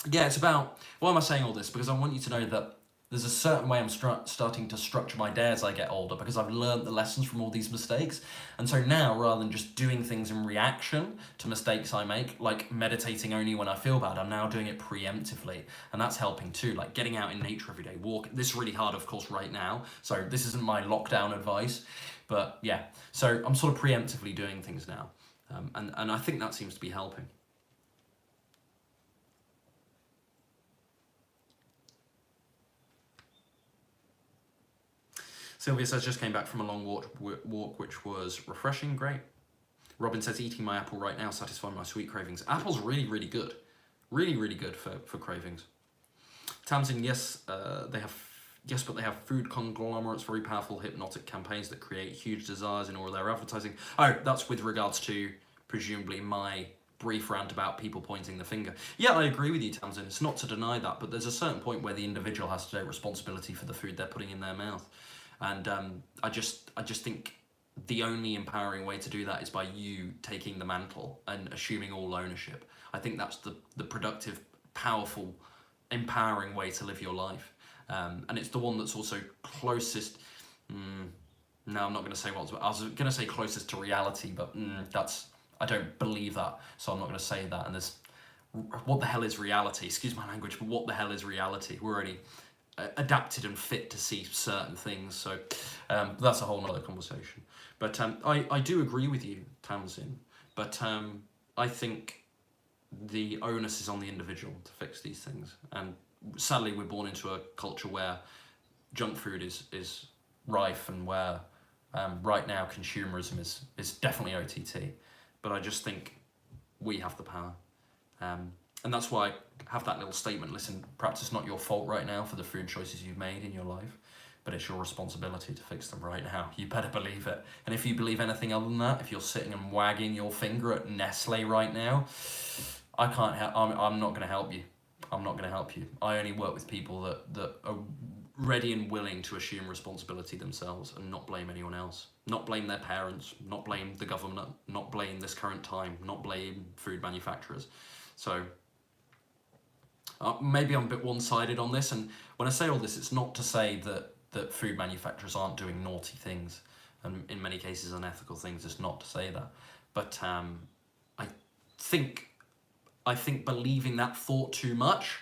[SPEAKER 1] yeah, it's about, why am I saying all this? Because I want you to know that there's a certain way I'm starting to structure my day as I get older, because I've learned the lessons from all these mistakes. And so now, rather than just doing things in reaction to mistakes I make, like meditating only when I feel bad, I'm now doing it preemptively. And that's helping too, like getting out in nature every day, walk. This is really hard, of course, right now. So this isn't my lockdown advice, but yeah. So I'm sort of preemptively doing things now. And I think that seems to be helping. Sylvia says, just came back from a long walk, which was refreshing. Great. Robin says, eating my apple right now, satisfying my sweet cravings. Apple's really, really good. Really, really good for cravings. Tamsin, yes, but they have food conglomerates, very powerful hypnotic campaigns that create huge desires in all their advertising. Oh, that's with regards to, presumably, my brief rant about people pointing the finger. Yeah, I agree with you, Tamsin. It's not to deny that, but there's a certain point where the individual has to take responsibility for the food they're putting in their mouth. And I just think the only empowering way to do that is by you taking the mantle and assuming all ownership. I think that's the productive, powerful, empowering way to live your life. And it's the one that's also closest, no, I'm not going to say what I was going to say closest to reality, but I don't believe that, so I'm not going to say that. And there's, what the hell is reality? Excuse my language, but what the hell is reality? We're already adapted and fit to see certain things, so that's a whole nother conversation. But I do agree with you, Tamsin, but I think the onus is on the individual to fix these things. And sadly, we're born into a culture where junk food is rife, and where right now consumerism is definitely OTT. But I just think we have the power. And that's why I have that little statement, listen, perhaps it's not your fault right now for the food choices you've made in your life, but it's your responsibility to fix them right now. You better believe it. And if you believe anything other than that, if you're sitting and wagging your finger at Nestle right now, I can't help, I'm not going to help you. I'm not going to help you. I only work with people that are ready and willing to assume responsibility themselves and not blame anyone else. Not blame their parents, not blame the government, not blame this current time, not blame food manufacturers. So maybe I'm a bit one-sided on this, and when I say all this, it's not to say that food manufacturers aren't doing naughty things, and in many cases unethical things. It's not to say that, but I think believing that thought too much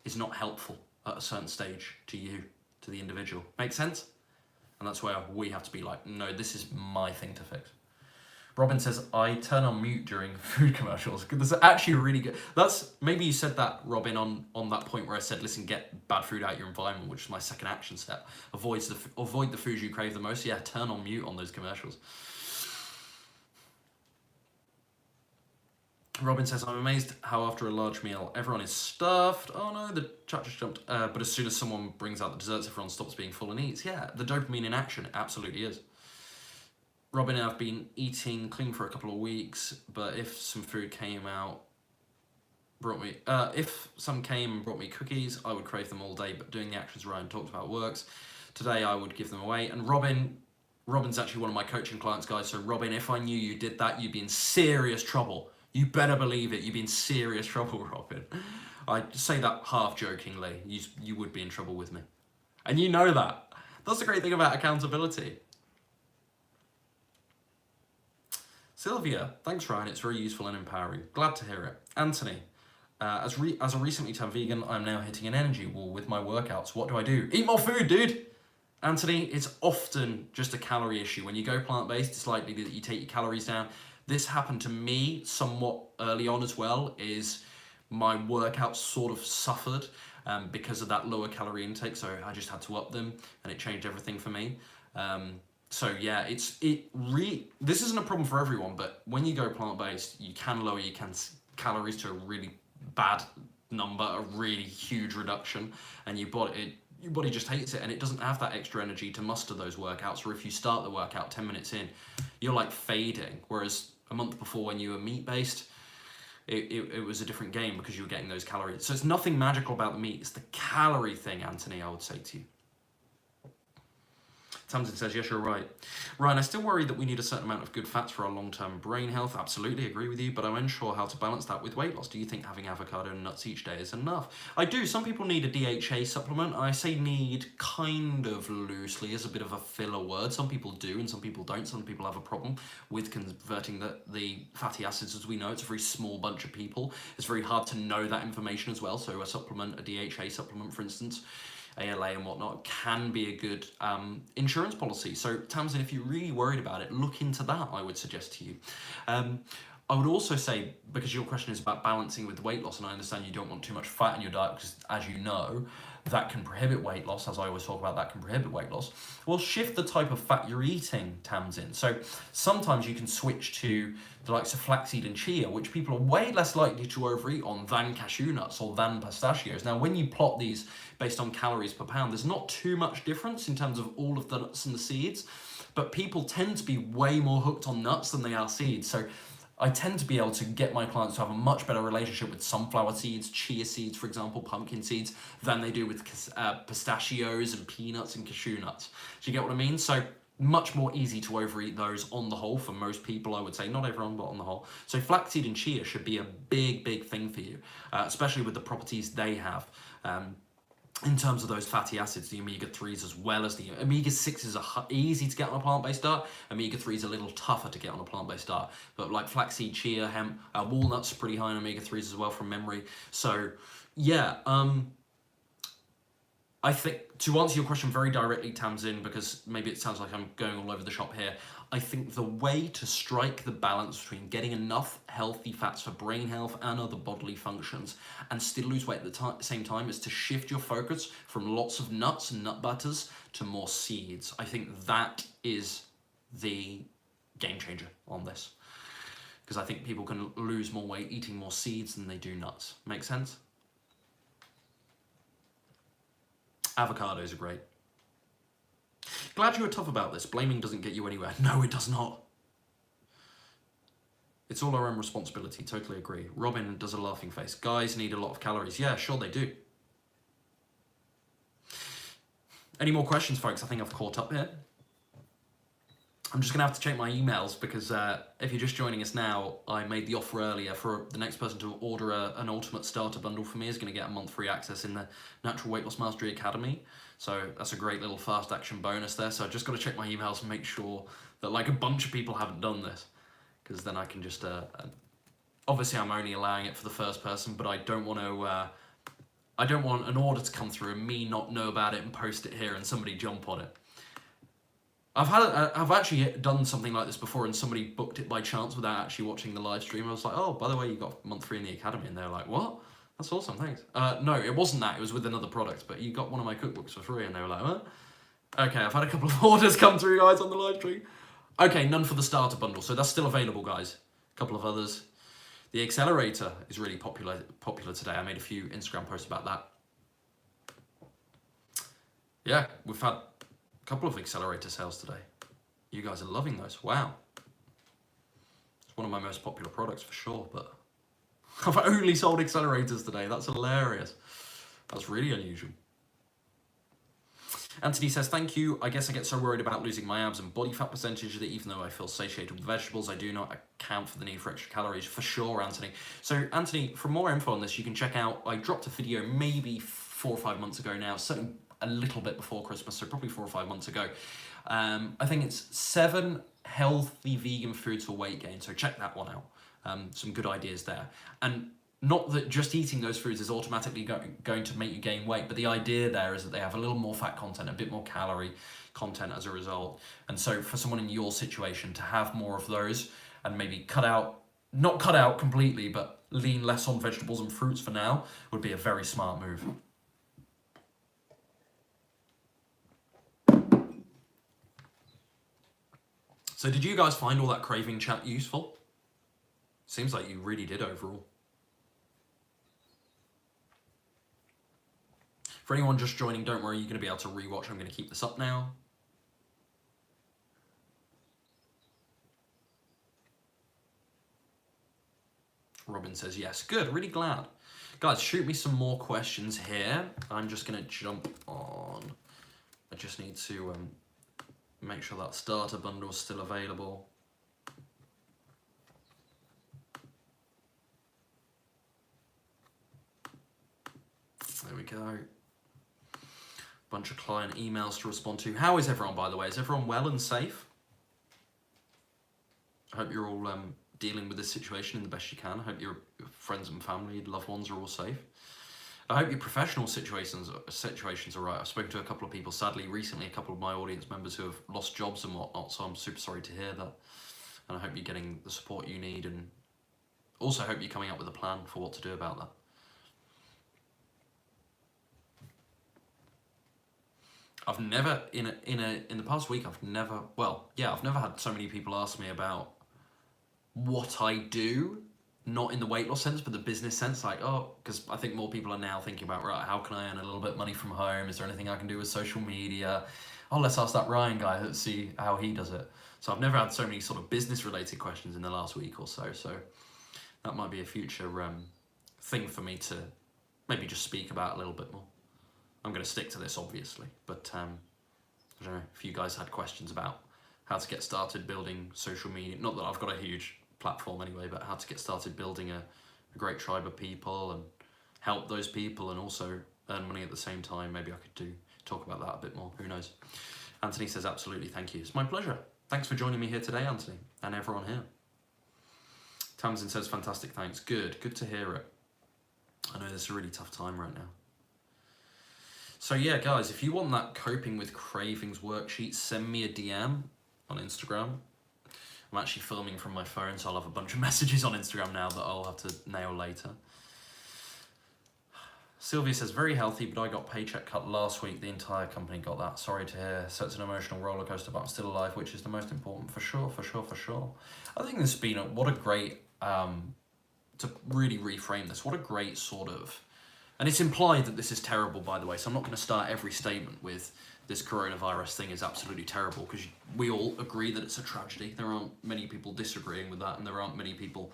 [SPEAKER 1] is not helpful at a certain stage to you, to the individual. Make sense? And that's where we have to be like, no, this is my thing to fix. Robin says, I turn on mute during food commercials. That's actually really good. Maybe you said that, Robin, on that point where I said, listen, get bad food out of your environment, which is my second action step. Avoid the foods you crave the most. Yeah, turn on mute on those commercials. Robin says, I'm amazed how after a large meal, everyone is stuffed. Oh no, the chat just jumped. But as soon as someone brings out the desserts, everyone stops being full and eats. Yeah, the dopamine in action, it absolutely is. Robin and I have been eating clean for a couple of weeks, but if some food came out, if some came and brought me cookies, I would crave them all day, but doing the actions Ryan talked about works. Today I would give them away. And Robin's actually one of my coaching clients, guys. So Robin, if I knew you did that, you'd be in serious trouble. You better believe it. You'd be in serious trouble, Robin. I say that half jokingly. You would be in trouble with me. And you know that. That's the great thing about accountability. Sylvia, thanks Ryan, it's very useful and empowering. Glad to hear it. Anthony, as a recently turned vegan, I'm now hitting an energy wall with my workouts. What do I do? Eat more food, dude! Anthony, it's often just a calorie issue. When you go plant-based, it's likely that you take your calories down. This happened to me somewhat early on as well, is my workouts sort of suffered because of that lower calorie intake, so I just had to up them, and it changed everything for me. So yeah, this isn't a problem for everyone, but when you go plant-based, you can lower your calories to a really bad number, a really huge reduction, and your body just hates it, and it doesn't have that extra energy to muster those workouts. Or if you start the workout 10 minutes in, you're like fading, whereas a month before when you were meat-based, it was a different game because you were getting those calories. So it's nothing magical about the meat, it's the calorie thing, Anthony, I would say to you. Tamsin says, yes, you're right. Ryan, I still worry that we need a certain amount of good fats for our long-term brain health. Absolutely agree with you, but I'm unsure how to balance that with weight loss. Do you think having avocado and nuts each day is enough? I do. Some people need a DHA supplement. I say need kind of loosely as a bit of a filler word. Some people do and some people don't. Some people have a problem with converting the fatty acids. As we know, it's a very small bunch of people. It's very hard to know that information as well. So a supplement, a DHA supplement, for instance, ALA and whatnot, can be a good insurance policy. So Tamsin, if you're really worried about it, look into that, I would suggest to you. I would also say, because your question is about balancing with weight loss, and I understand you don't want too much fat in your diet because, as you know, that can prohibit weight loss, as I always talk about, that can prohibit weight loss. Well, shift the type of fat you're eating, Tamsin. So sometimes you can switch to the likes of flaxseed and chia, which people are way less likely to overeat on than cashew nuts or than pistachios. Now, when you plot these based on calories per pound, there's not too much difference in terms of all of the nuts and the seeds, but people tend to be way more hooked on nuts than they are seeds. So I tend to be able to get my clients to have a much better relationship with sunflower seeds, chia seeds, for example, pumpkin seeds, than they do with pistachios and peanuts and cashew nuts. Do you get what I mean? So much more easy to overeat those on the whole for most people, I would say. Not everyone, but on the whole. So flaxseed and chia should be a big, big thing for you, especially with the properties they have. In terms of those fatty acids, the omega-3s as well as the omega-6s are easy to get on a plant-based diet. Omega-3s are a little tougher to get on a plant-based diet. But like flaxseed, chia, hemp, walnuts are pretty high in omega-3s as well from memory. So yeah, I think to answer your question very directly, Tamsin, because maybe it sounds like I'm going all over the shop here, I think the way to strike the balance between getting enough healthy fats for brain health and other bodily functions and still lose weight at the same time is to shift your focus from lots of nuts and nut butters to more seeds. I think that is the game changer on this, because I think people can lose more weight eating more seeds than they do nuts. Make sense? Avocados are great. Glad you were tough about this. Blaming doesn't get you anywhere. No, it does not. It's all our own responsibility. Totally agree. Robin does a laughing face. Guys need a lot of calories. Yeah, sure they do. Any more questions, folks? I think I've caught up here. I'm just going to have to check my emails because if you're just joining us now, I made the offer earlier for the next person to order an ultimate starter bundle for me is going to get a month free access in the Natural Weight Loss Mastery Academy. So that's a great little fast action bonus there. So I've just got to check my emails and make sure that like a bunch of people haven't done this, because then I can just, obviously I'm only allowing it for the first person, but I don't want to, I don't want an order to come through and me not know about it and post it here and somebody jump on it. I've actually done something like this before and somebody booked it by chance without actually watching the live stream. I was like, oh, by the way, you got month free in the Academy. And they were like, what? That's awesome, thanks. No, it wasn't that. It was with another product, but you got one of my cookbooks for free. And they were like, what? Okay, I've had a couple of orders come through, guys, on the live stream. Okay, none for the starter bundle. So that's still available, guys. A couple of others. The accelerator is really popular today. I made a few Instagram posts about that. Yeah, we've had couple of accelerator sales today. You guys are loving those. Wow. It's one of my most popular products for sure, but I've only sold accelerators today. That's hilarious. That's really unusual. Anthony says, thank you. I guess I get so worried about losing my abs and body fat percentage that even though I feel satiated with vegetables, I do not account for the need for extra calories. For sure, Anthony. So, Anthony, for more info on this, you can check out, I dropped a video maybe 4 or 5 months ago now, certainly a little bit before Christmas, so probably 4 or 5 months ago. I think it's 7 healthy vegan foods for weight gain, so check that one out. Some good ideas there. And not that just eating those foods is automatically going to make you gain weight, but the idea there is that they have a little more fat content, a bit more calorie content as a result. And so for someone in your situation to have more of those and maybe not cut out completely, but lean less on vegetables and fruits for now would be a very smart move. So did you guys find all that craving chat useful? Seems like you really did overall. For anyone just joining, don't worry, you're going to be able to rewatch. I'm going to keep this up now. Robin says yes. Good, really glad. Guys, shoot me some more questions here. I'm just going to jump on. I just need to make sure that starter bundle is still available. There we go. Bunch of client emails to respond to. How is everyone, by the way? Is everyone well and safe? I hope you're all dealing with this situation in the best you can. I hope your friends and family, loved ones are all safe. I hope your professional situations are right. I've spoken to a couple of people, sadly, recently, a couple of my audience members who have lost jobs and whatnot, so I'm super sorry to hear that. And I hope you're getting the support you need, and also hope you're coming up with a plan for what to do about that. I've never, in the past week, I've never had so many people ask me about what I do, not in the weight loss sense, but the business sense, like, oh, because I think more people are now thinking about, right, how can I earn a little bit of money from home? Is there anything I can do with social media? Oh, let's ask that Ryan guy, let's see how he does it. So I've never had so many sort of business-related questions in the last week or so, so that might be a future thing for me to maybe just speak about a little bit more. I'm going to stick to this, obviously, but I don't know if you guys had questions about how to get started building social media. Not that I've got a huge platform anyway, but how to get started building a great tribe of people and help those people and also earn money at the same time. Maybe I could talk about that a bit more. Who knows? Anthony says, absolutely, thank you. It's my pleasure. Thanks for joining me here today, Anthony, and everyone here. Tamsin says, fantastic, thanks. Good to hear it. I know this is a really tough time right now. So yeah, guys, if you want that Coping with Cravings worksheet, send me a DM on Instagram. I'm actually filming from my phone, so I'll have a bunch of messages on Instagram now that I'll have to nail later. Sylvia says, very healthy, but I got paycheck cut last week. The entire company got that. Sorry to hear. So it's an emotional roller coaster, but I'm still alive, which is the most important, for sure. I think this has been what a great, to really reframe this, what a great sort of, and it's implied that this is terrible, by the way, so I'm not going to start every statement with this coronavirus thing is absolutely terrible, because we all agree that it's a tragedy. There aren't many people disagreeing with that, and there aren't many people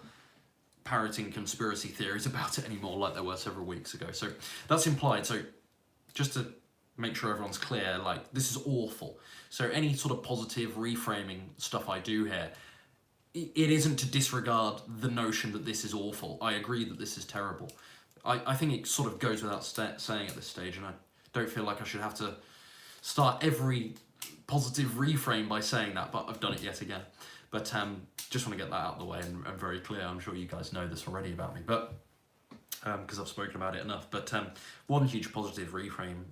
[SPEAKER 1] parroting conspiracy theories about it anymore like there were several weeks ago. So that's implied. So just to make sure everyone's clear, like, this is awful. So any sort of positive reframing stuff I do here, it isn't to disregard the notion that this is awful. I agree that this is terrible. I think it sort of goes without saying at this stage, and I don't feel like I should have to start every positive reframe by saying that, but I've done it yet again. But just want to get that out of the way and very clear. I'm sure you guys know this already about me, but because I've spoken about it enough. But one huge positive reframe,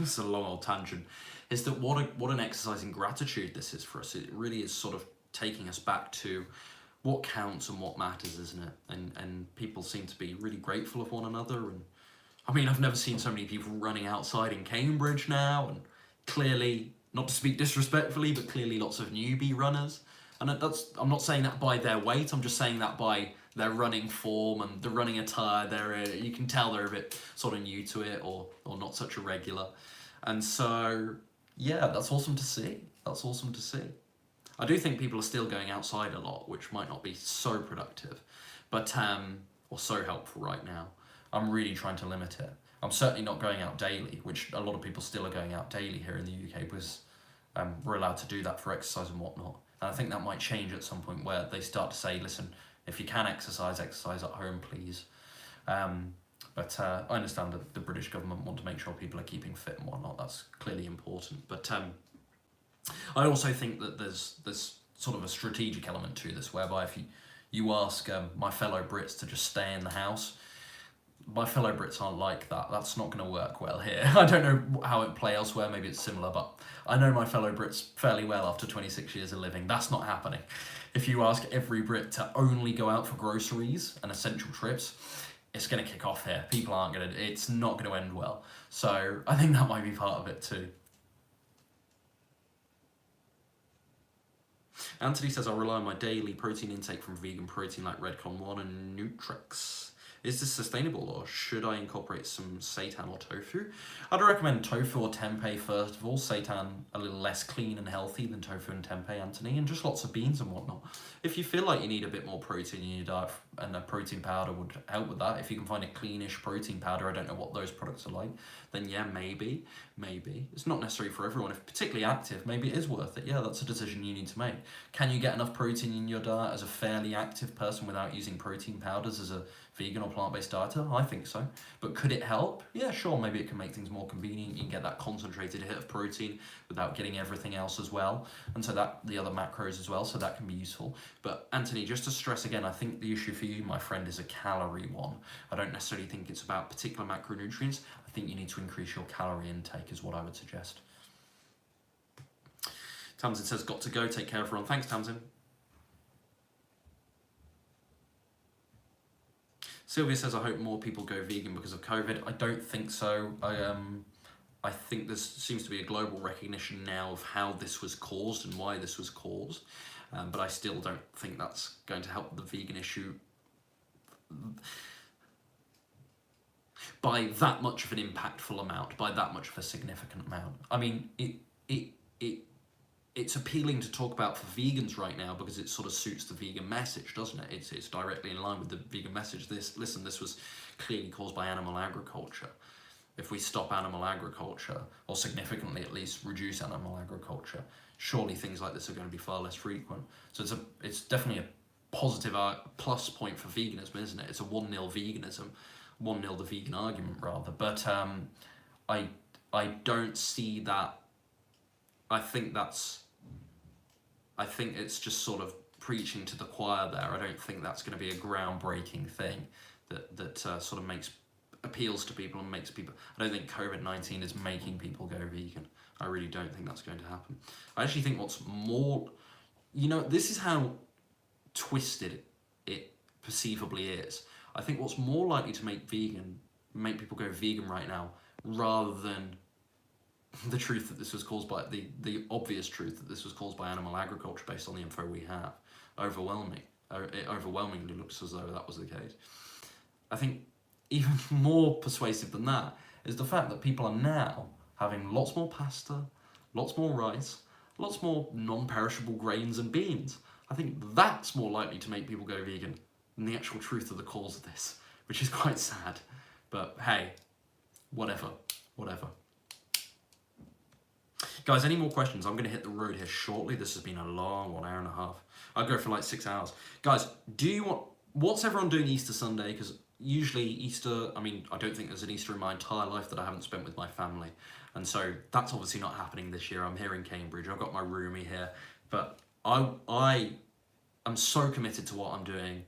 [SPEAKER 1] it's a long old tangent, is that what an exercise in gratitude this is for us. It really is sort of taking us back to what counts and what matters, isn't it? And people seem to be really grateful of one another. And I mean, I've never seen so many people running outside in Cambridge now, and clearly, not to speak disrespectfully, but clearly lots of newbie runners. And I'm not saying that by their weight, I'm just saying that by their running form and the running attire. You can tell they're a bit sort of new to it, or not such a regular. And so, yeah, that's awesome to see. That's awesome to see. I do think people are still going outside a lot, which might not be so productive, but or so helpful right now. I'm really trying to limit it. I'm certainly not going out daily, which a lot of people still are going out daily here in the UK, because we're allowed to do that for exercise and whatnot. And I think that might change at some point, where they start to say, listen, if you can exercise at home, please. But I understand that the British government want to make sure people are keeping fit and whatnot. That's clearly important. But I also think that there's sort of a strategic element to this, whereby if you ask my fellow Brits to just stay in the house, my fellow Brits aren't like that. That's not going to work well here. I don't know how it play elsewhere, maybe it's similar, but I know my fellow Brits fairly well after 26 years of living. That's not happening. If you ask every Brit to only go out for groceries and essential trips, it's going to kick off here. People aren't going to, it's not going to end well. So I think that might be part of it too. Anthony says, I rely on my daily protein intake from vegan protein like Redcon 1 and Nutrex. Is this sustainable, or should I incorporate some seitan or tofu? I'd recommend tofu or tempeh first of all. Seitan a little less clean and healthy than tofu and tempeh, Anthony, and just lots of beans and whatnot. If you feel like you need a bit more protein in your diet, and a protein powder would help with that, if you can find a cleanish protein powder, I don't know what those products are like, then yeah, maybe. It's not necessary for everyone. If particularly active, maybe it is worth it. Yeah, that's a decision you need to make. Can you get enough protein in your diet as a fairly active person without using protein powders as a vegan or plant-based dieter? I think so. But could it help? Yeah, sure, maybe it can make things more convenient. You can get that concentrated hit of protein without getting everything else as well. And so that, the other macros as well, so that can be useful. But Anthony, just to stress again, I think the issue for you, my friend, is a calorie one. I don't necessarily think it's about particular macronutrients. I think you need to increase your calorie intake is what I would suggest. Tamsin says, got to go, take care everyone. Thanks, Tamsin. Sylvia says, I hope more people go vegan because of COVID. I don't think so. I think there seems to be a global recognition now of how this was caused and why this was caused. But I still don't think that's going to help the vegan issue by that much of an impactful amount, by that much of a significant amount. I mean, it's appealing to talk about for vegans right now because it sort of suits the vegan message, doesn't it? It's directly in line with the vegan message. This was clearly caused by animal agriculture. If we stop animal agriculture, or significantly at least reduce animal agriculture, surely things like this are going to be far less frequent. So it's definitely a positive plus point for veganism, isn't it? It's a 1-0 veganism, 1-0 the vegan argument rather. But I don't see that. I think it's just sort of preaching to the choir there. I don't think that's going to be a groundbreaking thing that sort of appeals to people and makes people. I don't think COVID-19 is making people go vegan. I really don't think that's going to happen. I actually think what's more, this is how twisted it perceivably is. I think what's more likely to make people go vegan right now, rather than the truth that this was caused by the obvious truth that this was caused by animal agriculture based on the info we have, it overwhelmingly looks as though that was the case. I think even more persuasive than that is the fact that people are now having lots more pasta, lots more rice, lots more non-perishable grains and beans. I think that's more likely to make people go vegan than the actual truth of the cause of this, which is quite sad. But hey, whatever. Guys, any more questions? I'm going to hit the road here shortly. This has been a long 1 hour and a half. I'll go for like 6 hours. Guys, what's everyone doing Easter Sunday? Because usually Easter, I mean, I don't think there's an Easter in my entire life that I haven't spent with my family. And so that's obviously not happening this year. I'm here in Cambridge. I've got my roomie here. But I am so committed to what I'm doing.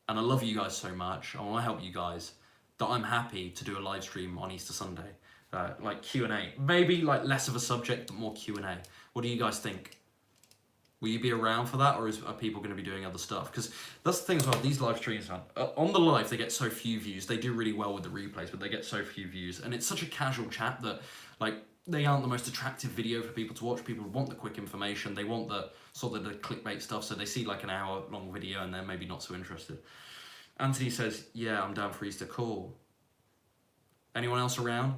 [SPEAKER 1] And I love you guys so much. I want to help you guys that I'm happy to do a live stream on Easter Sunday. Like Q&A. Maybe like less of a subject, but more Q&A. What do you guys think? Will you be around for that, or are people going to be doing other stuff? Because that's the thing as well, these live streams, on the live, they get so few views. They do really well with the replays, but they get so few views. And it's such a casual chat that, like, they aren't the most attractive video for people to watch. People want the quick information. They want the sort of the clickbait stuff, so they see like an hour-long video and they're maybe not so interested. Anthony says, yeah, I'm down for Easter. Cool. Anyone else around?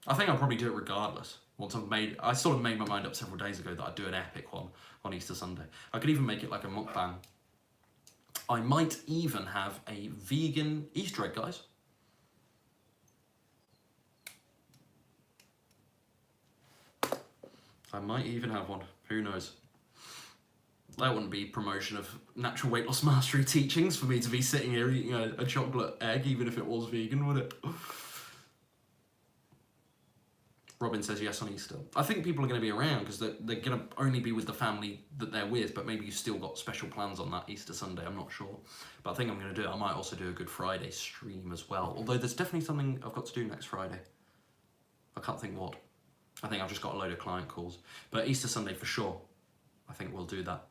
[SPEAKER 1] I think I'll probably do it regardless. I sort of made my mind up several days ago that I'd do an epic one on Easter Sunday. I could even make it like a mukbang. I might even have a vegan Easter egg, guys. I might even have one. Who knows? That wouldn't be promotion of natural weight loss mastery teachings for me to be sitting here eating a chocolate egg, even if it was vegan, would it? Robin says yes on Easter. I think people are going to be around because they're going to only be with the family that they're with, but maybe you've still got special plans on that Easter Sunday, I'm not sure. But I think I'm going to do it. I might also do a Good Friday stream as well, although there's definitely something I've got to do next Friday. I can't think what. I think I've just got a load of client calls. But Easter Sunday for sure, I think we'll do that.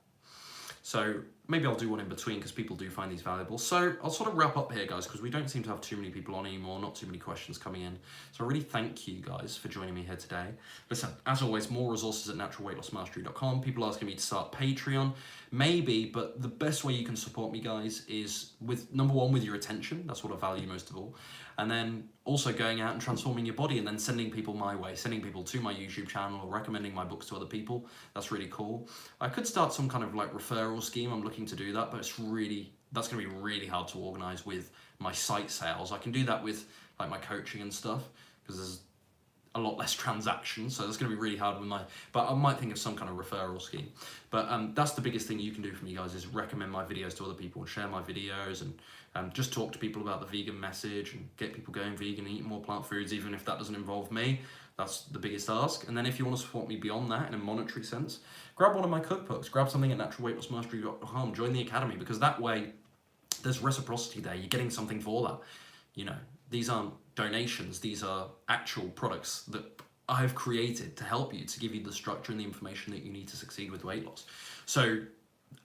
[SPEAKER 1] So maybe I'll do one in between because people do find these valuable. So I'll sort of wrap up here, guys, because we don't seem to have too many people on anymore, not too many questions coming in. So I really thank you guys for joining me here today. Listen, as always, more resources at naturalweightlossmastery.com. People asking me to start Patreon. Maybe, but the best way you can support me, guys, is with, number one, with your attention. That's what I value most of all. And then also going out and transforming your body and then sending people my way, sending people to my YouTube channel or recommending my books to other people. That's really cool. I could start some kind of like referral scheme. I'm looking to do that, but that's going to be really hard to organize with my site sales. I can do that with like my coaching and stuff because there's a lot less transactions, so that's going to be really hard with but I might think of some kind of referral scheme. But that's the biggest thing you can do for me, guys, is recommend my videos to other people and share my videos and just talk to people about the vegan message and get people going vegan, eating more plant foods, even if that doesn't involve me. That's the biggest ask. And then if you want to support me beyond that in a monetary sense, grab one of my cookbooks, grab something at naturalweightlossmastery.com, join the academy, because that way there's reciprocity there. You're getting something for that. You know, these aren't donations, these are actual products that I've created to help you, to give you the structure and the information that you need to succeed with weight loss. So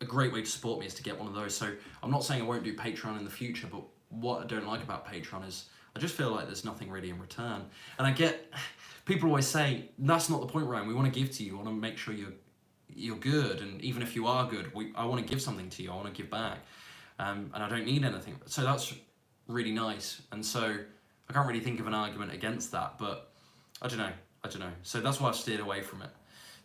[SPEAKER 1] a great way to support me is to get one of those. So I'm not saying I won't do Patreon in the future, but what I don't like about Patreon is I just feel like there's nothing really in return. And I get, people always say, that's not the point, Ryan. We want to give to you. We want to make sure you're good. And even if you are good, I want to give something to you. I want to give back. And I don't need anything. So that's really nice. And so I can't really think of an argument against that, but I don't know. So that's why I've steered away from it.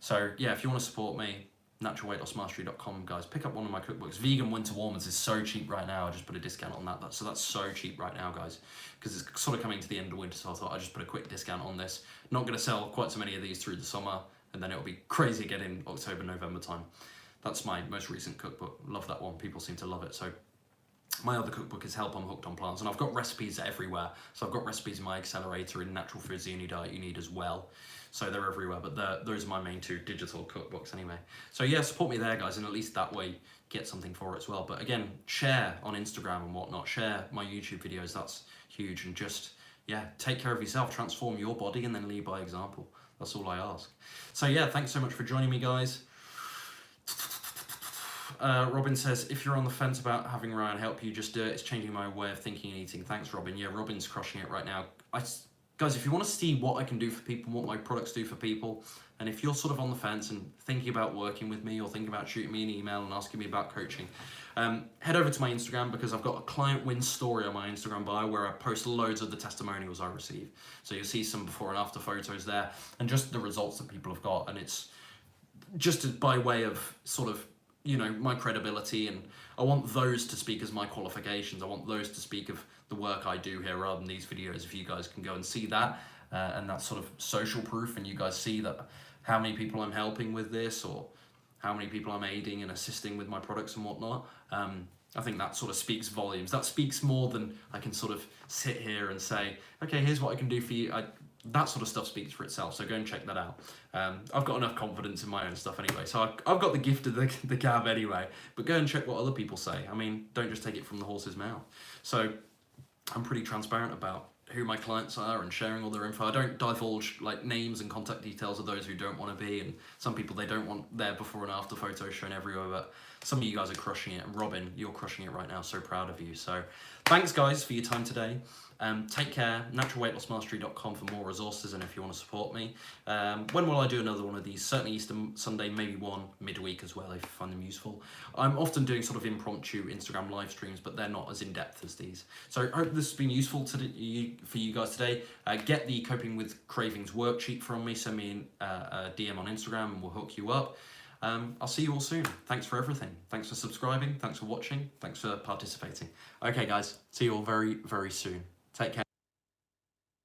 [SPEAKER 1] So yeah, if you want to support me, naturalweightlossmastery.com, guys. Pick up one of my cookbooks. Vegan Winter Warmers is so cheap right now. I just put a discount on that. So that's so cheap right now, guys, because it's sort of coming to the end of winter. So I thought I'd just put a quick discount on this. Not going to sell quite so many of these through the summer, and then it'll be crazy again in October, November time. That's my most recent cookbook. Love that one. People seem to love it. So my other cookbook is Help I'm Hooked on Plants, and I've got recipes everywhere. So I've got recipes in my accelerator in Natural Foods, the Only Diet You Need as well. So they're everywhere, but those are my main two digital cookbooks anyway. So yeah, support me there, guys, and at least that way get something for it as well. But again, share on Instagram and whatnot, share my YouTube videos, that's huge. And just, yeah, take care of yourself, transform your body, and then lead by example. That's all I ask. So yeah, thanks so much for joining me, guys. Robin says, if you're on the fence about having Ryan help you, just do it. It's changing my way of thinking and eating. Thanks, Robin. Yeah, Robin's crushing it right now. Guys, if you want to see what I can do for people, what my products do for people, and if you're sort of on the fence and thinking about working with me or thinking about shooting me an email and asking me about coaching, head over to my Instagram, because I've got a client win story on my Instagram bio where I post loads of the testimonials I receive. So you'll see some before and after photos there and just the results that people have got. And it's just by way of sort of, you know, my credibility, and I want those to speak as my qualifications. I want those to speak of the work I do here rather than these videos. If you guys can go and see that, and that's sort of social proof, and you guys see that how many people I'm helping with this, or how many people I'm aiding and assisting with my products and whatnot. I think that sort of speaks volumes. That speaks more than I can sort of sit here and say, okay, here's what I can do for you. That sort of stuff speaks for itself, so go and check that out. I've got enough confidence in my own stuff anyway, so I've got the gift of the gab anyway, but go and check what other people say. I mean, don't just take it from the horse's mouth. So I'm pretty transparent about who my clients are and sharing all their info. I don't divulge like names and contact details of those who don't want to be, and some people, they don't want their before and after photos shown everywhere, but some of you guys are crushing it. And Robin, you're crushing it right now, so proud of you. So thanks guys for your time today. Take care. naturalweightlossmastery.com for more resources, and if you want to support me. When will I do another one of these? Certainly Easter Sunday, maybe one midweek as well if you find them useful. I'm often doing sort of impromptu Instagram live streams, but they're not as in-depth as these. So I hope this has been useful for you guys today. Get the Coping with Cravings worksheet from me. Send me a DM on Instagram and we'll hook you up. I'll see you all soon. Thanks for everything. Thanks for subscribing. Thanks for watching. Thanks for participating. Okay, guys. See you all very, very soon. Take care.